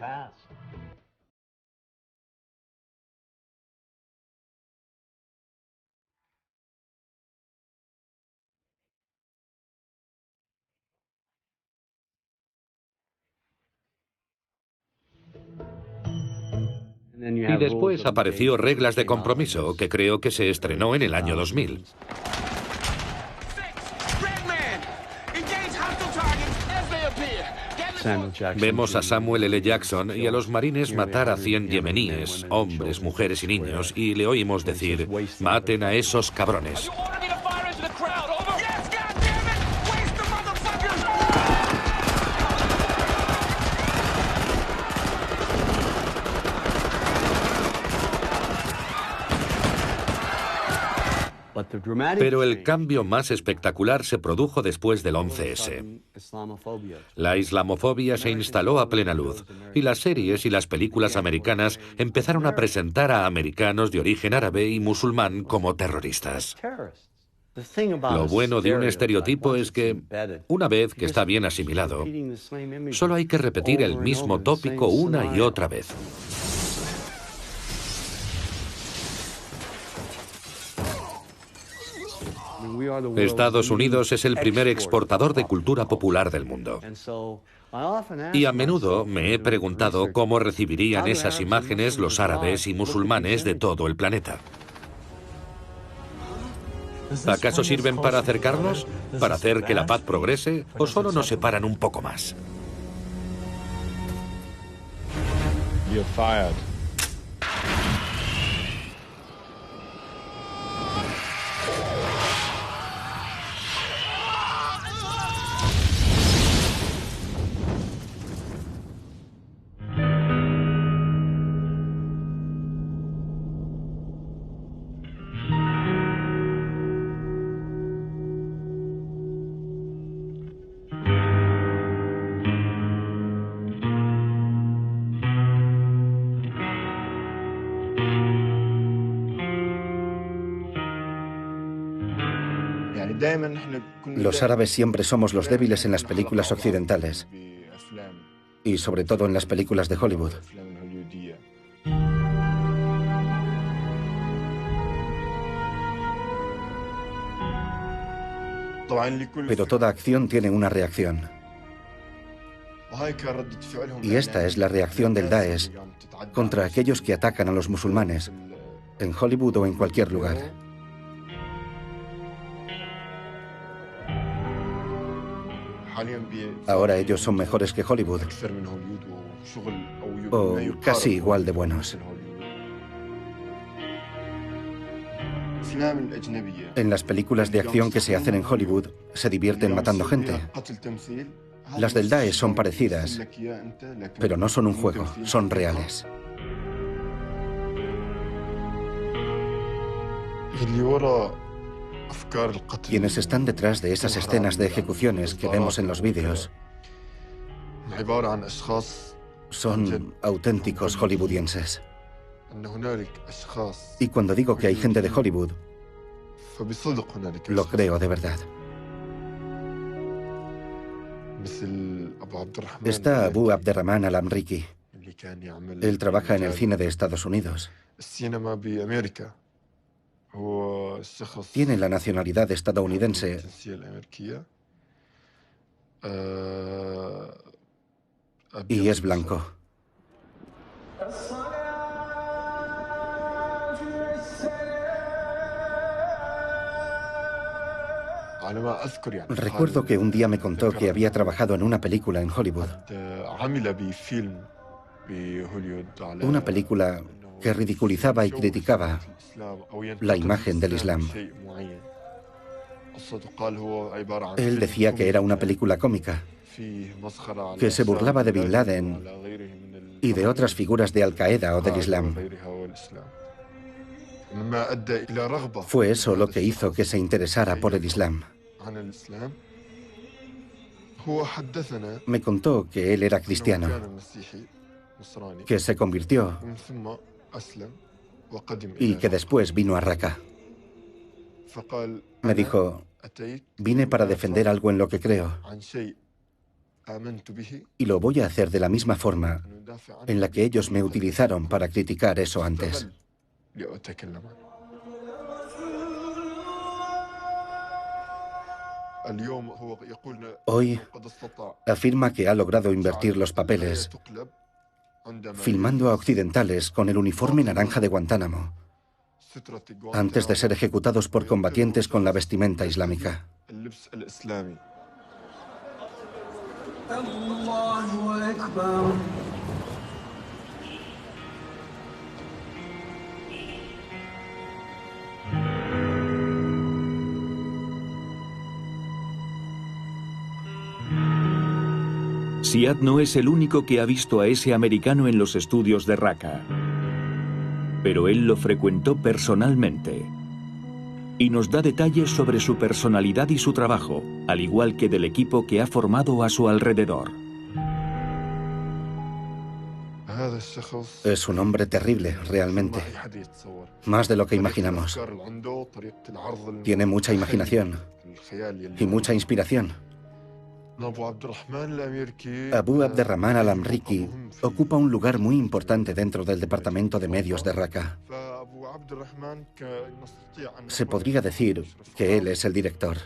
Y después apareció Reglas de Compromiso, que creo que se estrenó en el año 2000. Vemos a Samuel L. Jackson y a los marines matar a 100 yemeníes, hombres, mujeres y niños, y le oímos decir, maten a esos cabrones. Pero el cambio más espectacular se produjo después del 11S. La islamofobia se instaló a plena luz, y las series y las películas americanas empezaron a presentar a americanos de origen árabe y musulmán como terroristas. Lo bueno de un estereotipo es que, una vez que está bien asimilado, solo hay que repetir el mismo tópico una y otra vez. Estados Unidos es el primer exportador de cultura popular del mundo. Y a menudo me he preguntado cómo recibirían esas imágenes los árabes y musulmanes de todo el planeta. ¿Acaso sirven para acercarnos? ¿Para hacer que la paz progrese? ¿O solo nos separan un poco más? Los árabes siempre somos los débiles en las películas occidentales y sobre todo en las películas de Hollywood. Pero toda acción tiene una reacción. Y esta es la reacción del Daesh contra aquellos que atacan a los musulmanes, en Hollywood o en cualquier lugar. Ahora ellos son mejores que Hollywood, o casi igual de buenos. En las películas de acción que se hacen en Hollywood, se divierten matando gente. Las del Daesh son parecidas, pero no son un juego, son reales. Quienes están detrás de esas escenas de ejecuciones que vemos en los vídeos son auténticos hollywoodienses. Y cuando digo que hay gente de Hollywood, lo creo de verdad. Está Abu Abderrahman al-Amriki. Él trabaja en el cine de Estados Unidos. Tiene la nacionalidad estadounidense y es blanco. Recuerdo que un día me contó que había trabajado en una película en Hollywood. Una película que ridiculizaba y criticaba la imagen del Islam. Él decía que era una película cómica, que se burlaba de Bin Laden y de otras figuras de Al-Qaeda o del Islam. Fue eso lo que hizo que se interesara por el Islam. Me contó que él era cristiano, que se convirtió y que después vino a Raqqa. Me dijo, vine para defender algo en lo que creo y lo voy a hacer de la misma forma en la que ellos me utilizaron para criticar eso antes. Hoy afirma que ha logrado invertir los papeles filmando a occidentales con el uniforme naranja de Guantánamo, antes de ser ejecutados por combatientes con la vestimenta islámica. Siad no es el único que ha visto a ese americano en los estudios de Raqqa, pero él lo frecuentó personalmente y nos da detalles sobre su personalidad y su trabajo, al igual que del equipo que ha formado a su alrededor. Es un hombre terrible, realmente. Más de lo que imaginamos. Tiene mucha imaginación y mucha inspiración. Abu Abderrahman al-Amriki ocupa un lugar muy importante dentro del departamento de medios de Raqqa. Se podría decir que él es el director.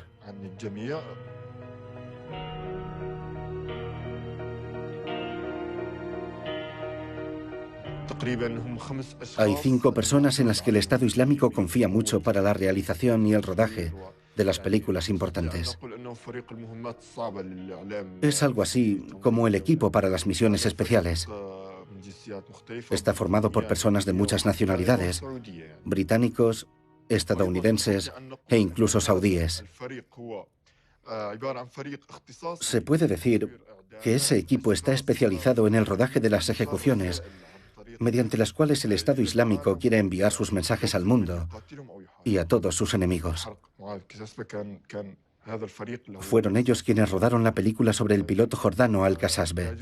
Hay 5 personas en las que el Estado Islámico confía mucho para la realización y el rodaje de las películas importantes. Es algo así como el equipo para las misiones especiales. Está formado por personas de muchas nacionalidades, británicos, estadounidenses e incluso saudíes. Se puede decir que ese equipo está especializado en el rodaje de las ejecuciones, mediante las cuales el Estado Islámico quiere enviar sus mensajes al mundo y a todos sus enemigos. Fueron ellos quienes rodaron la película sobre el piloto jordano Al-Qasasbe.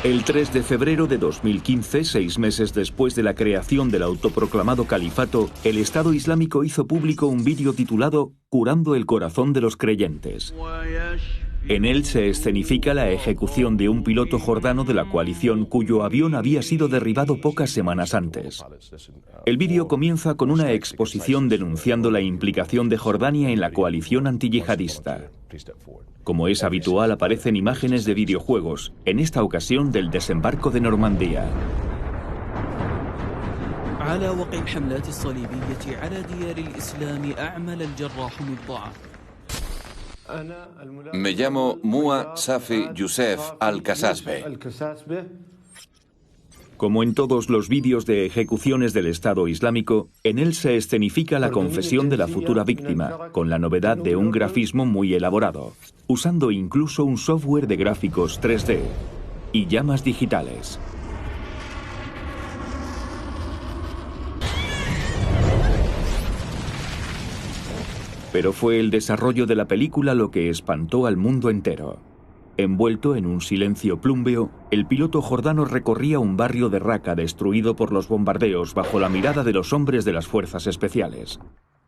El 3 de febrero de 2015, 6 meses después de la creación del autoproclamado califato, el Estado Islámico hizo público un vídeo titulado «Curando el corazón de los creyentes». En él se escenifica la ejecución de un piloto jordano de la coalición cuyo avión había sido derribado pocas semanas antes. El vídeo comienza con una exposición denunciando la implicación de Jordania en la coalición antiyihadista. Como es habitual, aparecen imágenes de videojuegos, en esta ocasión del desembarco de Normandía. Me llamo Mua Safi Youssef Al-Qasasbe. Como en todos los vídeos de ejecuciones del Estado Islámico, en él se escenifica la confesión de la futura víctima, con la novedad de un grafismo muy elaborado, usando incluso un software de gráficos 3D y llamas digitales. Pero fue el desarrollo de la película lo que espantó al mundo entero. Envuelto en un silencio plúmbeo, el piloto jordano recorría un barrio de Raqqa destruido por los bombardeos bajo la mirada de los hombres de las fuerzas especiales.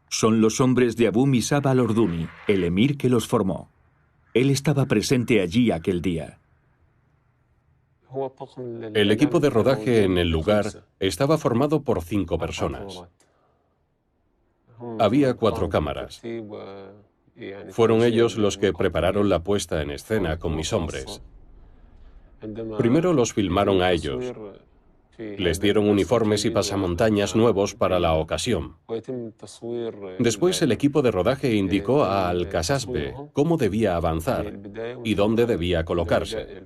Son los hombres de Abu Misab al-Orduni, el emir que los formó. Él estaba presente allí aquel día. El equipo de rodaje en el lugar estaba formado por 5 personas. Había 4 cámaras. Fueron ellos los que prepararon la puesta en escena con mis hombres. Primero los filmaron a ellos. Les dieron uniformes y pasamontañas nuevos para la ocasión. Después el equipo de rodaje indicó a Al-Qasasbe cómo debía avanzar y dónde debía colocarse.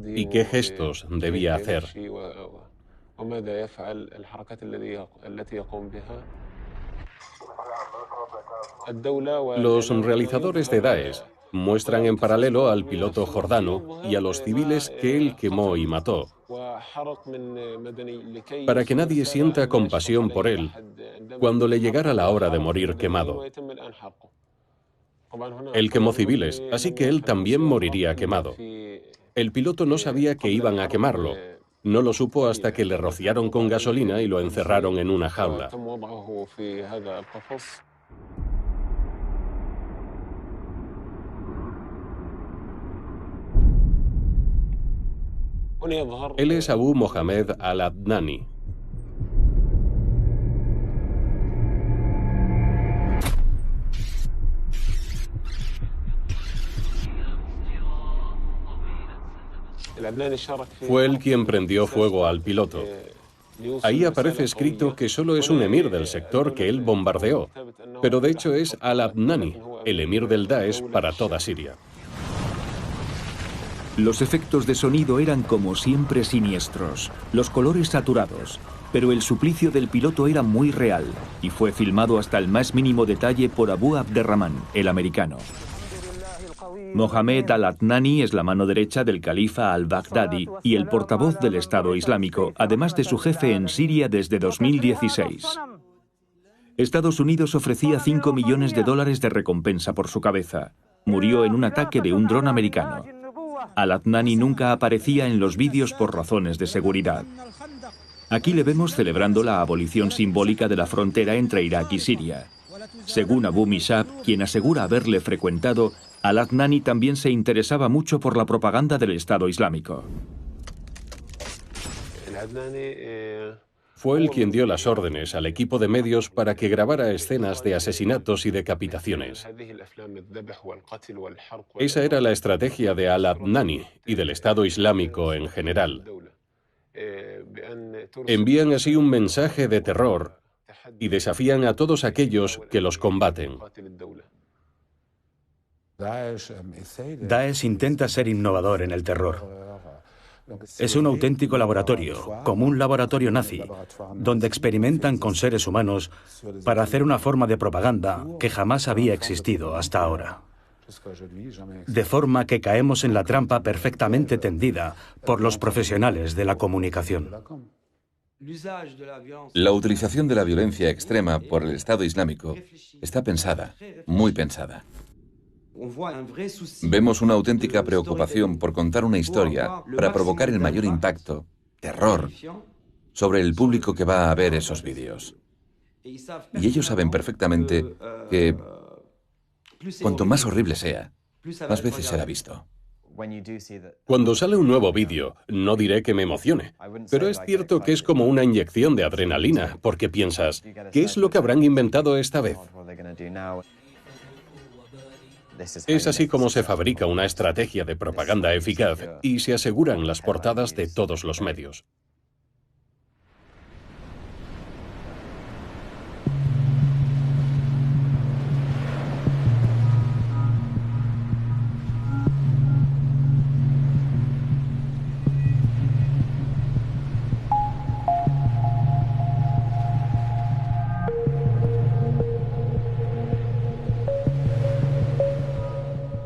Y qué gestos debía hacer. Los realizadores de Daesh muestran en paralelo al piloto jordano y a los civiles que él quemó y mató, para que nadie sienta compasión por él cuando le llegara la hora de morir quemado. Él quemó civiles, así que él también moriría quemado. El piloto no sabía que iban a quemarlo. No lo supo hasta que le rociaron con gasolina y lo encerraron en una jaula. Él es Abu Mohamed al-Adnani. Fue él quien prendió fuego al piloto. Ahí aparece escrito que solo es un emir del sector que él bombardeó, pero de hecho es al-Adnani, el emir del Daesh para toda Siria. Los efectos de sonido eran como siempre siniestros, los colores saturados, pero el suplicio del piloto era muy real y fue filmado hasta el más mínimo detalle por Abu Abderrahman, el americano. Mohamed al-Adnani es la mano derecha del califa al-Baghdadi y el portavoz del Estado Islámico, además de su jefe en Siria desde 2016. Estados Unidos ofrecía $5 millones de recompensa por su cabeza. Murió en un ataque de un dron americano. Al-Adnani nunca aparecía en los vídeos por razones de seguridad. Aquí le vemos celebrando la abolición simbólica de la frontera entre Irak y Siria. Según Abu Mishab, quien asegura haberle frecuentado, al-Adnani también se interesaba mucho por la propaganda del Estado Islámico. Fue él quien dio las órdenes al equipo de medios para que grabara escenas de asesinatos y decapitaciones. Esa era la estrategia de al-Adnani y del Estado Islámico en general. Envían así un mensaje de terror y desafían a todos aquellos que los combaten. Daesh intenta ser innovador en el terror. Es un auténtico laboratorio, como un laboratorio nazi, donde experimentan con seres humanos para hacer una forma de propaganda que jamás había existido hasta ahora. De forma que caemos en la trampa perfectamente tendida por los profesionales de la comunicación. La utilización de la violencia extrema por el Estado Islámico está pensada, muy pensada. Vemos una auténtica preocupación por contar una historia para provocar el mayor impacto, terror, sobre el público que va a ver esos vídeos. Y ellos saben perfectamente que cuanto más horrible sea, más veces será visto. Cuando sale un nuevo vídeo, no diré que me emocione, pero es cierto que es como una inyección de adrenalina, porque piensas, ¿qué es lo que habrán inventado esta vez? Es así como se fabrica una estrategia de propaganda eficaz y se aseguran las portadas de todos los medios.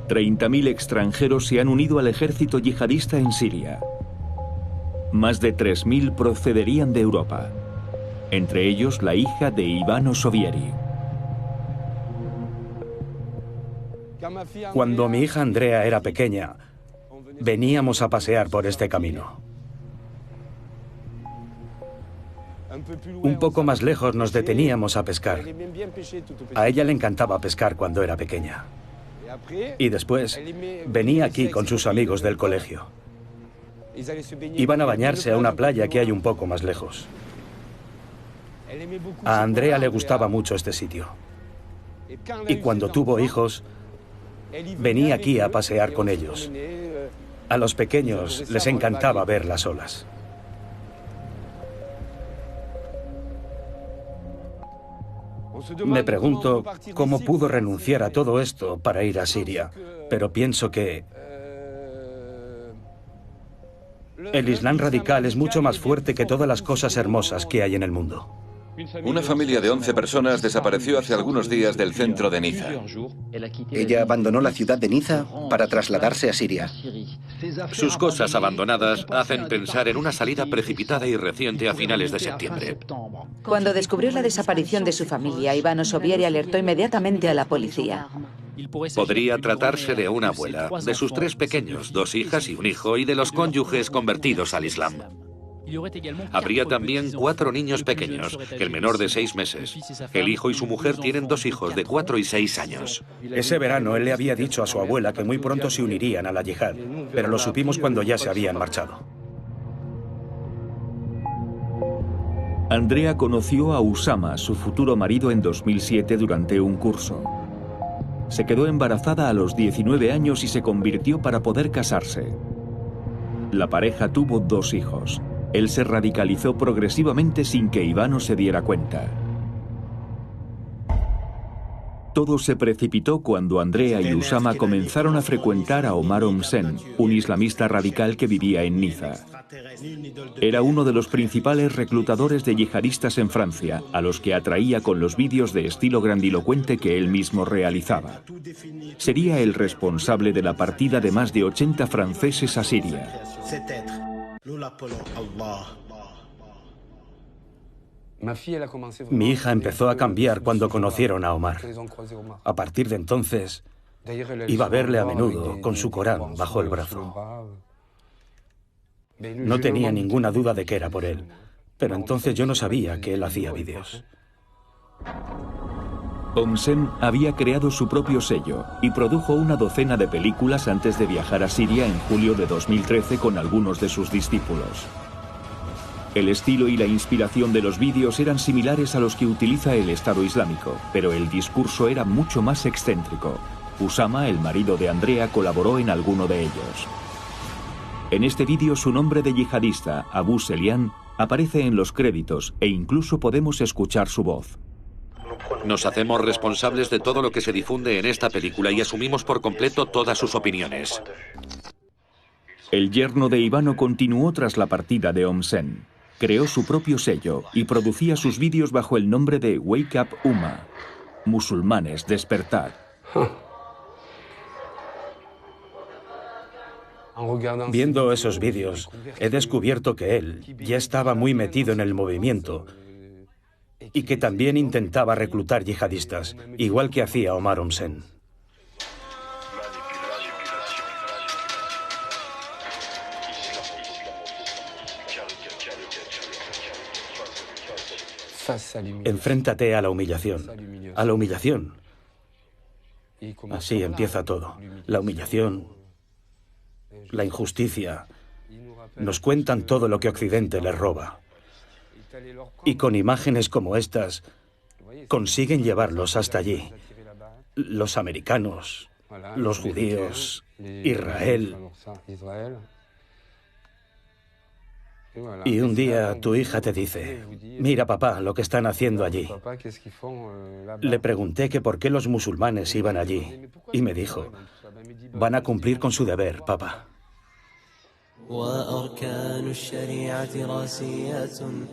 $30.000 extranjeros se han unido al ejército yihadista en Siria. Más de 3.000 procederían de Europa, entre ellos la hija de Ivano Sovieri. Cuando mi hija Andrea era pequeña, veníamos a pasear por este camino. Un poco más lejos nos deteníamos a pescar. A ella le encantaba pescar cuando era pequeña. Y después venía aquí con sus amigos del colegio. Iban a bañarse a una playa que hay un poco más lejos. A Andrea le gustaba mucho este sitio. Y cuando tuvo hijos, venía aquí a pasear con ellos. A los pequeños les encantaba ver las olas. Me pregunto cómo pudo renunciar a todo esto para ir a Siria, pero pienso que el Islam radical es mucho más fuerte que todas las cosas hermosas que hay en el mundo. Una familia de 11 personas desapareció hace algunos días del centro de Niza. Ella abandonó la ciudad de Niza para trasladarse a Siria. Sus cosas abandonadas hacen pensar en una salida precipitada y reciente a finales de septiembre. Cuando descubrió la desaparición de su familia, Ivano Sovieri alertó inmediatamente a la policía. Podría tratarse de una abuela, de sus 3 pequeños, 2 hijas y un hijo, y de los cónyuges convertidos al Islam. Habría también 4 niños pequeños, el menor de 6 meses. El hijo y su mujer tienen 2 hijos de 4 y 6 años. Ese verano él le había dicho a su abuela que muy pronto se unirían a la yihad, pero lo supimos cuando ya se habían marchado. Andrea conoció a Usama, su futuro marido, en 2007 durante un curso. Se quedó embarazada a los 19 años y se convirtió para poder casarse. La pareja tuvo 2 hijos. Él se radicalizó progresivamente sin que Ivano se diera cuenta. Todo se precipitó cuando Andrea y Usama comenzaron a frecuentar a Omar Homsen, un islamista radical que vivía en Niza. Era uno de los principales reclutadores de yihadistas en Francia, a los que atraía con los vídeos de estilo grandilocuente que él mismo realizaba. Sería el responsable de la partida de más de 80 franceses a Siria. Mi hija empezó a cambiar cuando conocieron a Omar. A partir de entonces, iba a verle a menudo con su Corán bajo el brazo. No tenía ninguna duda de que era por él, pero entonces yo no sabía que él hacía vídeos. Homsen había creado su propio sello y produjo una docena de películas antes de viajar a Siria en julio de 2013 con algunos de sus discípulos. El estilo y la inspiración de los vídeos eran similares a los que utiliza el Estado Islámico, pero el discurso era mucho más excéntrico. Usama, el marido de Andrea, colaboró en alguno de ellos. En este vídeo su nombre de yihadista, Abu Selian, aparece en los créditos e incluso podemos escuchar su voz. Nos hacemos responsables de todo lo que se difunde en esta película y asumimos por completo todas sus opiniones. El yerno de Ivano continuó tras la partida de Homsen. Creó su propio sello y producía sus vídeos bajo el nombre de Wake Up Umma, musulmanes, despertad. Viendo esos vídeos, he descubierto que él ya estaba muy metido en el movimiento y que también intentaba reclutar yihadistas, igual que hacía Omar Homsen. Enfréntate a la humillación. A la humillación. Así empieza todo. La humillación, la injusticia. Nos cuentan todo lo que Occidente les roba. Y con imágenes como estas, consiguen llevarlos hasta allí. Los americanos, los judíos, Israel. Y un día tu hija te dice, mira papá, lo que están haciendo allí. Le pregunté que por qué los musulmanes iban allí. Y me dijo, van a cumplir con su deber, papá.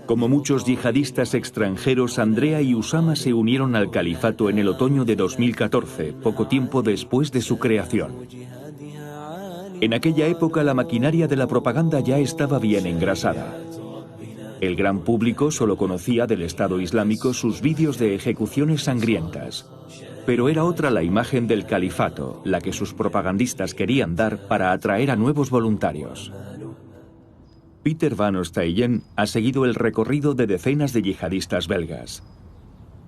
Como muchos yihadistas extranjeros, Andrea y Usama se unieron al califato en el otoño de 2014, poco tiempo después de su creación. En aquella época la maquinaria de la propaganda ya estaba bien engrasada. El gran público solo conocía del Estado Islámico sus vídeos de ejecuciones sangrientas. Pero era otra la imagen del califato, la que sus propagandistas querían dar para atraer a nuevos voluntarios. Peter Van Ostaijen ha seguido el recorrido de decenas de yihadistas belgas.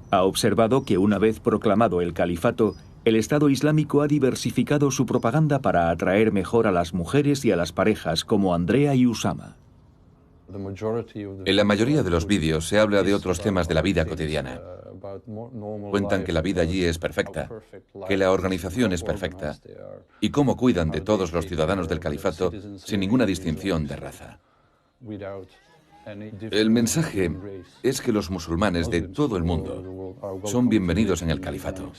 Ha observado que una vez proclamado el califato, el Estado Islámico ha diversificado su propaganda para atraer mejor a las mujeres y a las parejas como Andrea y Usama. En la mayoría de los vídeos se habla de otros temas de la vida cotidiana. Cuentan que la vida allí es perfecta, que la organización es perfecta y cómo cuidan de todos los ciudadanos del califato sin ninguna distinción de raza. El mensaje es que los musulmanes de todo el mundo son bienvenidos en el califato.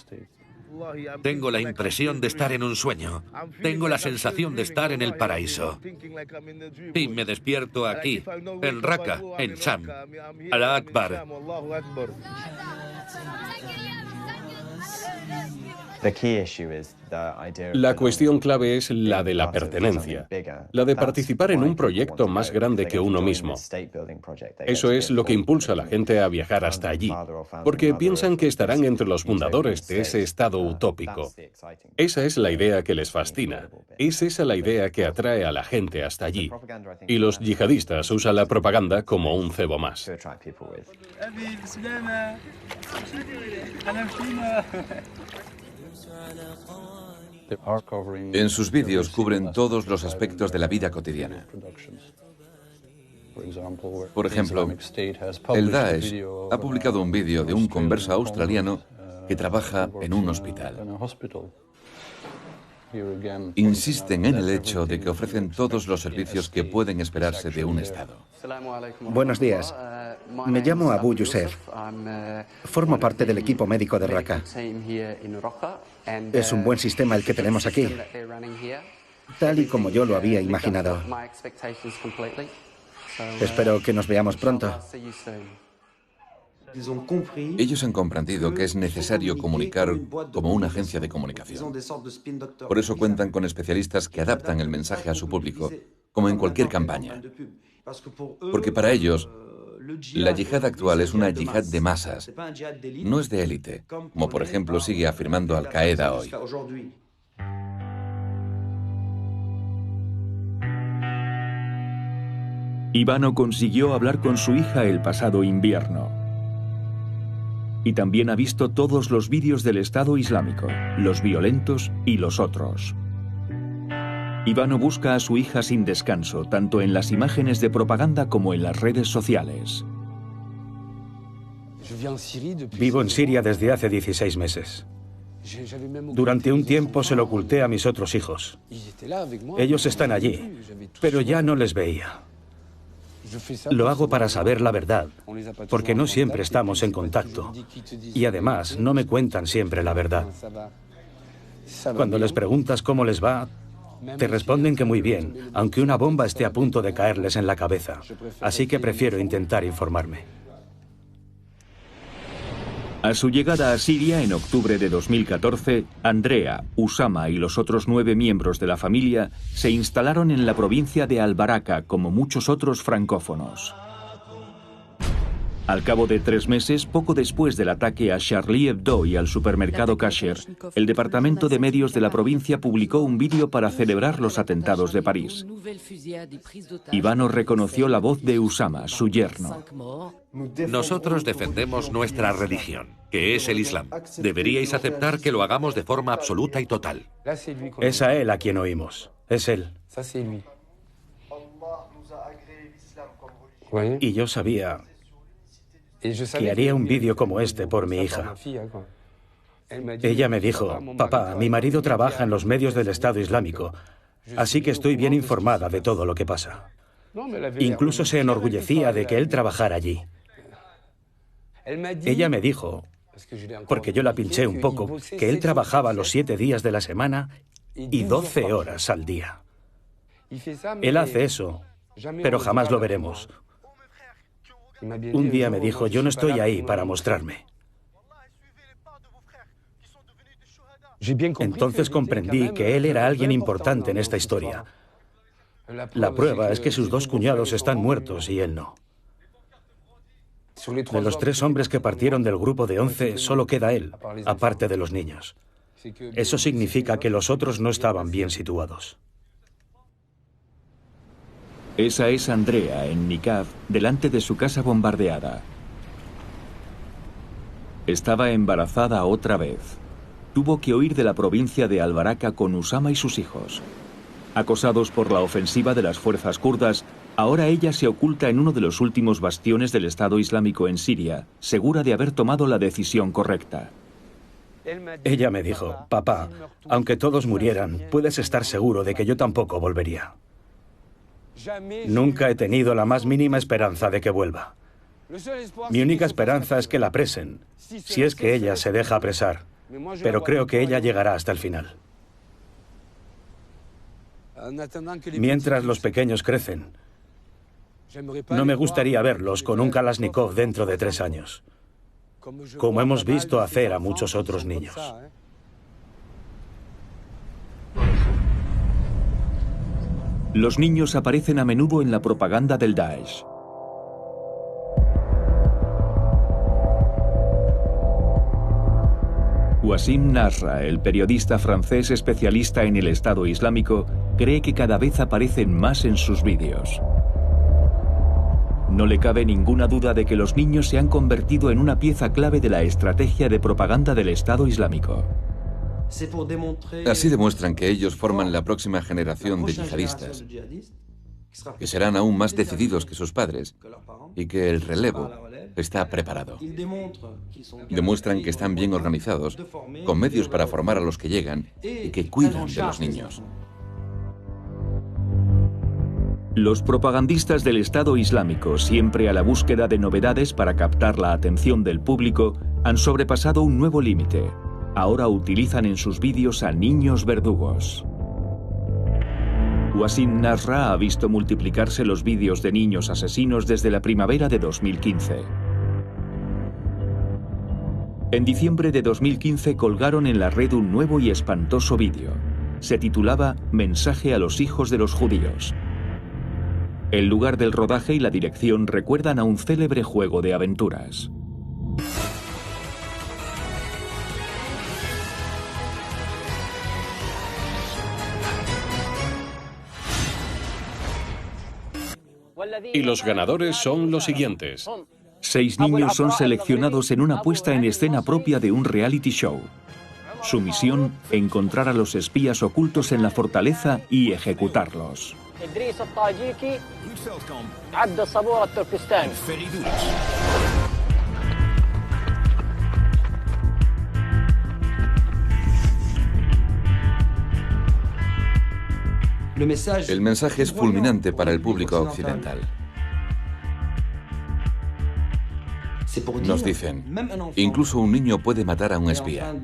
Tengo la impresión de estar en un sueño. Tengo la sensación de estar en el paraíso. Y me despierto aquí, en Raqqa, en Sham. Alá Akbar. La cuestión clave es la de la pertenencia, la de participar en un proyecto más grande que uno mismo. Eso es lo que impulsa a la gente a viajar hasta allí, porque piensan que estarán entre los fundadores de ese estado utópico. Esa es la idea que les fascina, es esa la idea que atrae a la gente hasta allí. Y los yihadistas usan la propaganda como un cebo más. En sus vídeos cubren todos los aspectos de la vida cotidiana. Por ejemplo, el Daesh ha publicado un vídeo de un converso australiano que trabaja en un hospital. Insisten en el hecho de que ofrecen todos los servicios que pueden esperarse de un Estado. Buenos días. Me llamo Abu Youssef. Formo parte del equipo médico de Raqqa. Es un buen sistema el que tenemos aquí, tal y como yo lo había imaginado. Espero que nos veamos pronto. Ellos han comprendido que es necesario comunicar como una agencia de comunicación. Por eso cuentan con especialistas que adaptan el mensaje a su público, como en cualquier campaña. Porque para ellos, la yihad actual es una yihad de masas, no es de élite, como por ejemplo sigue afirmando Al-Qaeda hoy. Ivano consiguió hablar con su hija el pasado invierno. Y también ha visto todos los vídeos del Estado Islámico, los violentos y los otros. Ivano busca a su hija sin descanso, tanto en las imágenes de propaganda como en las redes sociales. Vivo en Siria desde hace 16 meses. Durante un tiempo se lo oculté a mis otros hijos. Ellos están allí, pero ya no les veía. Lo hago para saber la verdad, porque no siempre estamos en contacto. Y además, no me cuentan siempre la verdad. Cuando les preguntas cómo les va, te responden que muy bien, aunque una bomba esté a punto de caerles en la cabeza. Así que prefiero intentar informarme. A su llegada a Siria en octubre de 2014, Andrea, Usama y los otros 9 miembros de la familia se instalaron en la provincia de Al-Baraka, como muchos otros francófonos. Al cabo de 3 meses, poco después del ataque a Charlie Hebdo y al supermercado Kasher, el Departamento de Medios de la provincia publicó un vídeo para celebrar los atentados de París. Ivano reconoció la voz de Usama, su yerno. Nosotros defendemos nuestra religión, que es el Islam. Deberíais aceptar que lo hagamos de forma absoluta y total. Es a él a quien oímos. Es él. Y yo sabía que haría un vídeo como este por mi hija. Ella me dijo: papá, mi marido trabaja en los medios del Estado Islámico, así que estoy bien informada de todo lo que pasa. Incluso se enorgullecía de que él trabajara allí. Ella me dijo, porque yo la pinché un poco, que él trabajaba los 7 días de la semana y 12 horas al día. Él hace eso, pero jamás lo veremos. Un día me dijo: yo no estoy ahí para mostrarme. Entonces comprendí que él era alguien importante en esta historia. La prueba es que sus 2 cuñados están muertos y él no. De los 3 hombres que partieron del grupo de 11, solo queda él, aparte de los niños. Eso significa que los otros no estaban bien situados. Esa es Andrea en Nikaf, delante de su casa bombardeada. Estaba embarazada otra vez. Tuvo que huir de la provincia de Al-Baraka con Usama y sus hijos. Acosados por la ofensiva de las fuerzas kurdas, ahora ella se oculta en uno de los últimos bastiones del Estado Islámico en Siria, segura de haber tomado la decisión correcta. Ella me dijo: papá, aunque todos murieran, puedes estar seguro de que yo tampoco volvería. Nunca he tenido la más mínima esperanza de que vuelva. Mi única esperanza es que la apresen, si es que ella se deja apresar, pero creo que ella llegará hasta el final. Mientras los pequeños crecen, no me gustaría verlos con un Kalashnikov dentro de 3 años, como hemos visto hacer a muchos otros niños. Los niños aparecen a menudo en la propaganda del Daesh. Wassim Nasra, el periodista francés especialista en el Estado Islámico, cree que cada vez aparecen más en sus vídeos. No le cabe ninguna duda de que los niños se han convertido en una pieza clave de la estrategia de propaganda del Estado Islámico. Así demuestran que ellos forman la próxima generación de yihadistas que serán aún más decididos que sus padres y que el relevo está preparado. Demuestran que están bien organizados, con medios para formar a los que llegan y que cuidan de los niños. Los propagandistas del Estado Islámico, siempre a la búsqueda de novedades para captar la atención del público, han sobrepasado un nuevo límite. Ahora utilizan en sus vídeos a niños verdugos. Wasim Nasra ha visto multiplicarse los vídeos de niños asesinos desde la primavera de 2015. En diciembre de 2015 colgaron en la red un nuevo y espantoso vídeo. Se titulaba Mensaje a los hijos de los judíos. El lugar del rodaje y la dirección recuerdan a un célebre juego de aventuras. Y los ganadores son los siguientes. 6 niños son seleccionados en una puesta en escena propia de un reality show. Su misión, encontrar a los espías ocultos en la fortaleza y ejecutarlos. El mensaje es fulminante para el público occidental. Nos dicen, incluso un niño puede matar a un espía.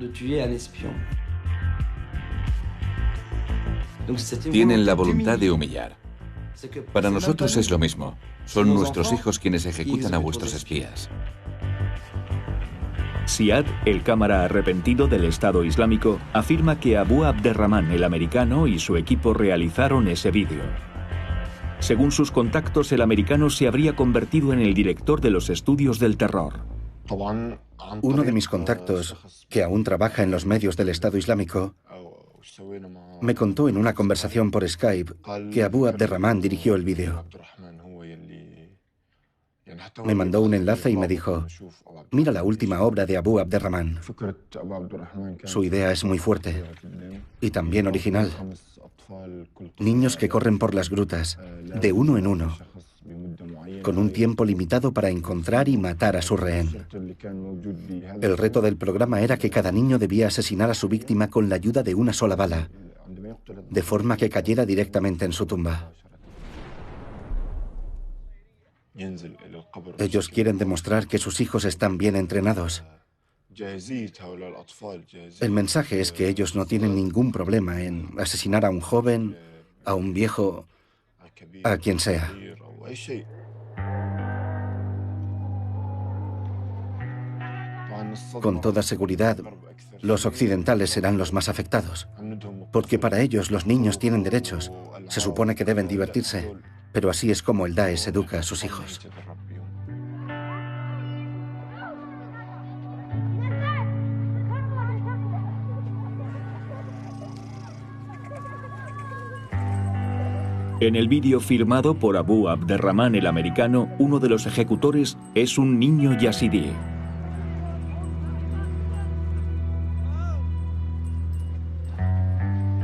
Tienen la voluntad de humillar. Para nosotros es lo mismo. Son nuestros hijos quienes ejecutan a vuestros espías. Siad, el cámara arrepentido del Estado Islámico, afirma que Abu Abderrahman, el americano, y su equipo realizaron ese vídeo. Según sus contactos, el americano se habría convertido en el director de los estudios del terror. Uno de mis contactos, que aún trabaja en los medios del Estado Islámico, me contó en una conversación por Skype que Abu Abderrahman dirigió el vídeo. Me mandó un enlace y me dijo, mira la última obra de Abu Abderrahman. Su idea es muy fuerte y también original. Niños que corren por las grutas, de uno en uno, con un tiempo limitado para encontrar y matar a su rehén. El reto del programa era que cada niño debía asesinar a su víctima con la ayuda de una sola bala, de forma que cayera directamente en su tumba. Ellos quieren demostrar que sus hijos están bien entrenados. El mensaje es que ellos no tienen ningún problema en asesinar a un joven, a un viejo, a quien sea. Con toda seguridad, los occidentales serán los más afectados, porque para ellos los niños tienen derechos. Se supone que deben divertirse, pero así es como el Daesh educa a sus hijos. En el vídeo firmado por Abu Abderrahman el americano, uno de los ejecutores es un niño yazidí.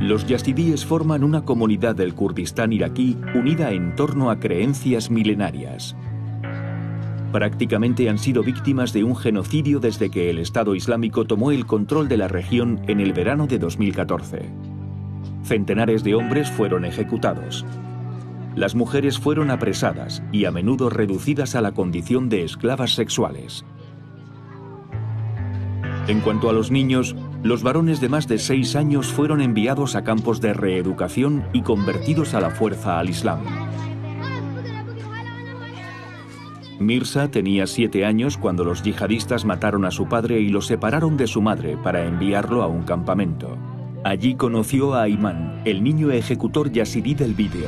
Los yazidíes forman una comunidad del Kurdistán iraquí unida en torno a creencias milenarias. Prácticamente han sido víctimas de un genocidio desde que el Estado Islámico tomó el control de la región en el verano de 2014. Centenares de hombres fueron ejecutados. Las mujeres fueron apresadas y a menudo reducidas a la condición de esclavas sexuales. En cuanto a los niños, los varones de más de 6 años fueron enviados a campos de reeducación y convertidos a la fuerza al Islam. Mirza tenía 7 años cuando los yihadistas mataron a su padre y lo separaron de su madre para enviarlo a un campamento. Allí conoció a Ayman, el niño ejecutor yazidí del vídeo.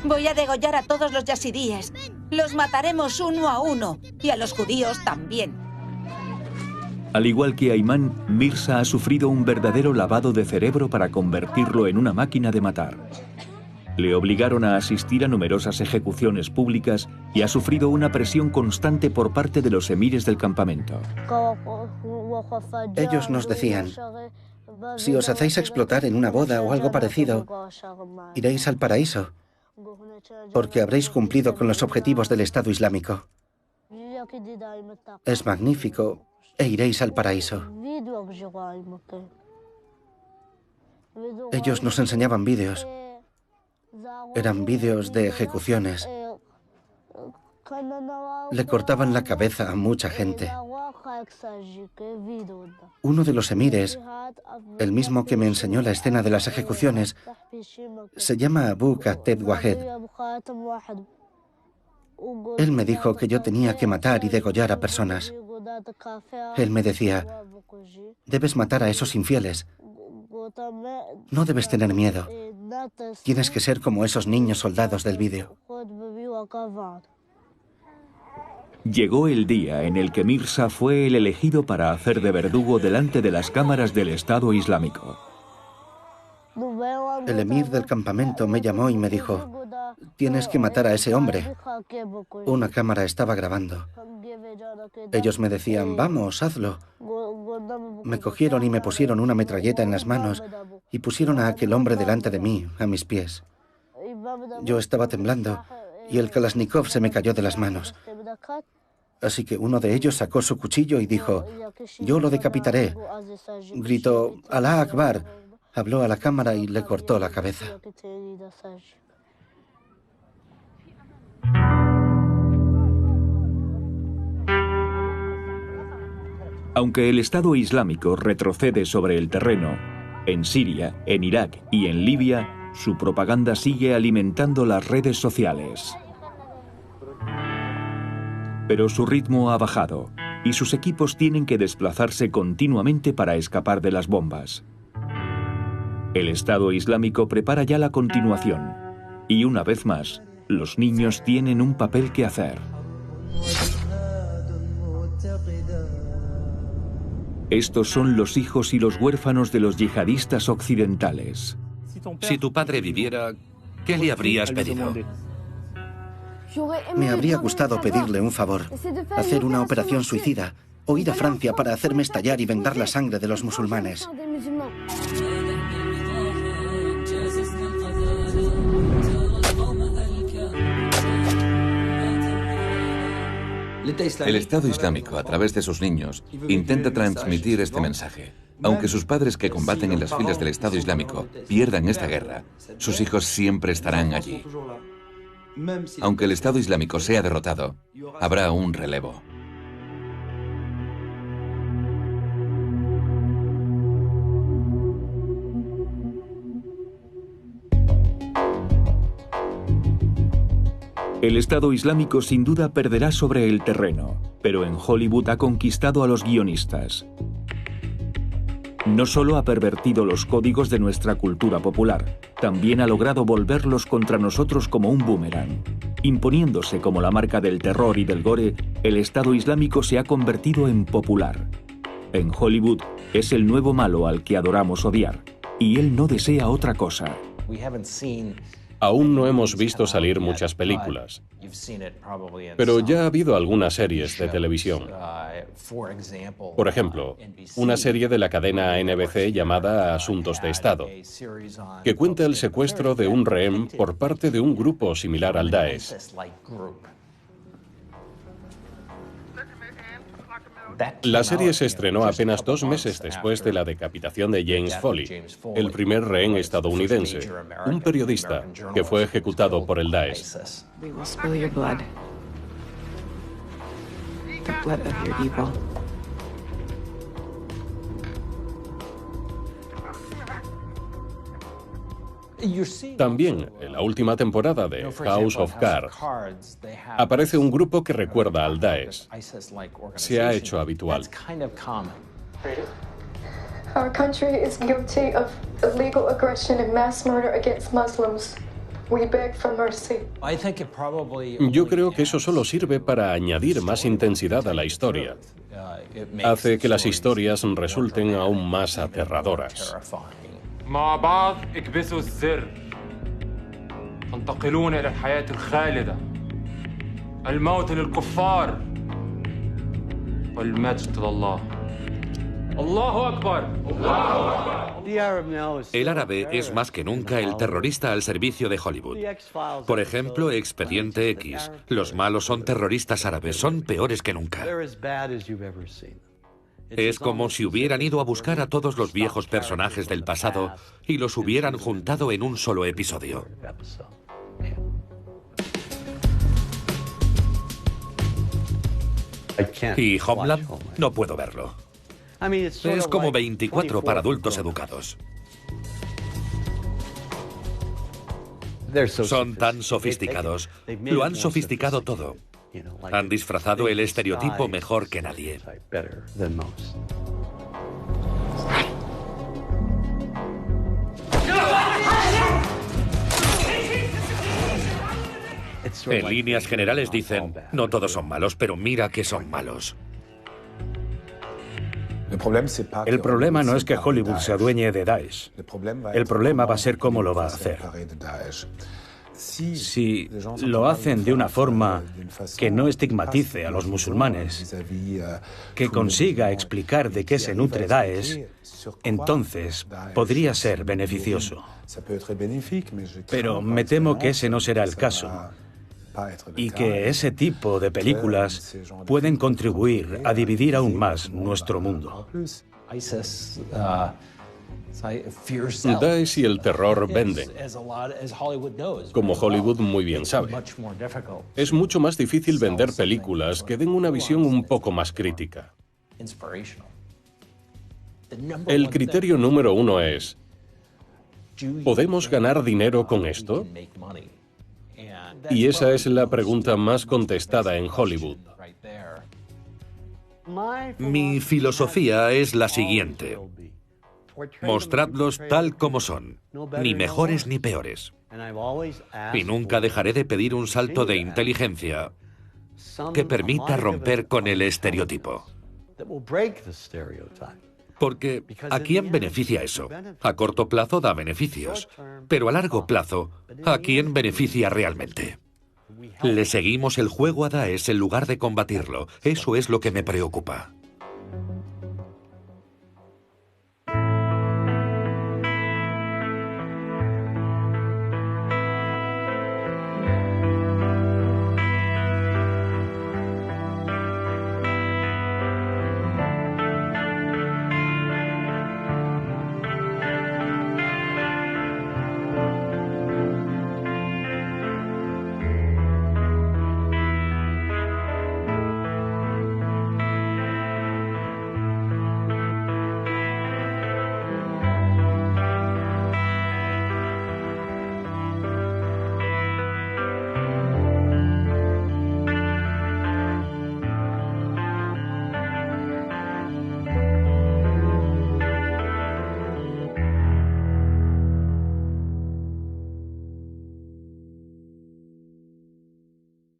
Voy a degollar a todos los yazidíes. Los mataremos uno a uno, y a los judíos también. Al igual que Ayman, Mirza ha sufrido un verdadero lavado de cerebro para convertirlo en una máquina de matar. Le obligaron a asistir a numerosas ejecuciones públicas y ha sufrido una presión constante por parte de los emires del campamento. Ellos nos decían, Si os hacéis explotar en una boda o algo parecido, iréis al paraíso, porque habréis cumplido con los objetivos del Estado Islámico. Es magnífico e iréis al paraíso. Ellos nos enseñaban vídeos. Eran vídeos de ejecuciones. Le cortaban la cabeza a mucha gente. Uno de los emires, el mismo que me enseñó la escena de las ejecuciones, se llama Abu Kateb Wahed. Él me dijo que yo tenía que matar y degollar a personas. Él me decía, debes matar a esos infieles. No debes tener miedo. Tienes que ser como esos niños soldados del vídeo. Llegó el día en el que Mirza fue el elegido para hacer de verdugo delante de las cámaras del Estado Islámico. El emir del campamento me llamó y me dijo, tienes que matar a ese hombre. Una cámara estaba grabando. Ellos me decían, vamos, hazlo. Me cogieron y me pusieron una metralleta en las manos y pusieron a aquel hombre delante de mí, a mis pies. Yo estaba temblando y el Kalashnikov se me cayó de las manos. Así que uno de ellos sacó su cuchillo y dijo, yo lo decapitaré. Gritó, Alá Akbar. Habló a la cámara y le cortó la cabeza. Aunque el Estado Islámico retrocede sobre el terreno, en Siria, en Irak y en Libia, su propaganda sigue alimentando las redes sociales. Pero su ritmo ha bajado y sus equipos tienen que desplazarse continuamente para escapar de las bombas. El Estado Islámico prepara ya la continuación y una vez más, los niños tienen un papel que hacer. Estos son los hijos y los huérfanos de los yihadistas occidentales. Si tu padre viviera, ¿qué le habrías pedido? Me habría gustado pedirle un favor, hacer una operación suicida o ir a Francia para hacerme estallar y vengar la sangre de los musulmanes. El Estado Islámico, a través de sus niños, intenta transmitir este mensaje. Aunque sus padres que combaten en las filas del Estado Islámico pierdan esta guerra, sus hijos siempre estarán allí. Aunque el Estado Islámico sea derrotado, habrá un relevo. El Estado Islámico sin duda perderá sobre el terreno, pero en Hollywood ha conquistado a los guionistas. No solo ha pervertido los códigos de nuestra cultura popular, también ha logrado volverlos contra nosotros como un boomerang. Imponiéndose como la marca del terror y del gore, el Estado Islámico se ha convertido en popular. En Hollywood es el nuevo malo al que adoramos odiar, y él no desea otra cosa. Aún no hemos visto salir muchas películas, pero ya ha habido algunas series de televisión. Por ejemplo, una serie de la cadena NBC llamada Asuntos de Estado, que cuenta el secuestro de un rehén por parte de un grupo similar al Daesh. La serie se estrenó apenas 2 meses después de la decapitación de James Foley, el primer rehén estadounidense, un periodista que fue ejecutado por el Daesh. También, en la última temporada de House of Cards, aparece un grupo que recuerda al Daesh. Se ha hecho habitual. Our country is guilty of illegal aggression and mass murder against Muslims. We beg for mercy. Yo creo que eso solo sirve para añadir más intensidad a la historia. Hace que las historias resulten aún más aterradoras. مع بعض اكبسوا الزر تنتقلون إلى الحياة الخالدة الموت للكفار والمجد لله Allahu Akbar. El árabe es más que nunca el terrorista al servicio de Hollywood. Por ejemplo, Expediente X. Los malos son terroristas árabes, son peores que nunca. Es como si hubieran ido a buscar a todos los viejos personajes del pasado y los hubieran juntado en un solo episodio. Y Homeland, no puedo verlo. Es como 24 para adultos educados. Son tan sofisticados. Lo han sofisticado todo. Han disfrazado el estereotipo mejor que nadie. En líneas generales dicen, no todos son malos, pero mira que son malos. El problema no es que Hollywood se adueñe de Daesh. El problema va a ser cómo lo va a hacer. Si lo hacen de una forma que no estigmatice a los musulmanes, que consiga explicar de qué se nutre Daesh, entonces podría ser beneficioso. Pero me temo que ese no será el caso. Y que ese tipo de películas pueden contribuir a dividir aún más nuestro mundo. Daesh y el terror venden, como Hollywood muy bien sabe. Es mucho más difícil vender películas que den una visión un poco más crítica. El criterio número uno es, ¿podemos ganar dinero con esto? Y esa es la pregunta más contestada en Hollywood. Mi filosofía es la siguiente. Mostradlos tal como son, ni mejores ni peores. Y nunca dejaré de pedir un salto de inteligencia que permita romper con el estereotipo. Porque ¿a quién beneficia eso? A corto plazo da beneficios, pero a largo plazo, ¿a quién beneficia realmente? Le seguimos el juego a Daesh en lugar de combatirlo. Eso es lo que me preocupa.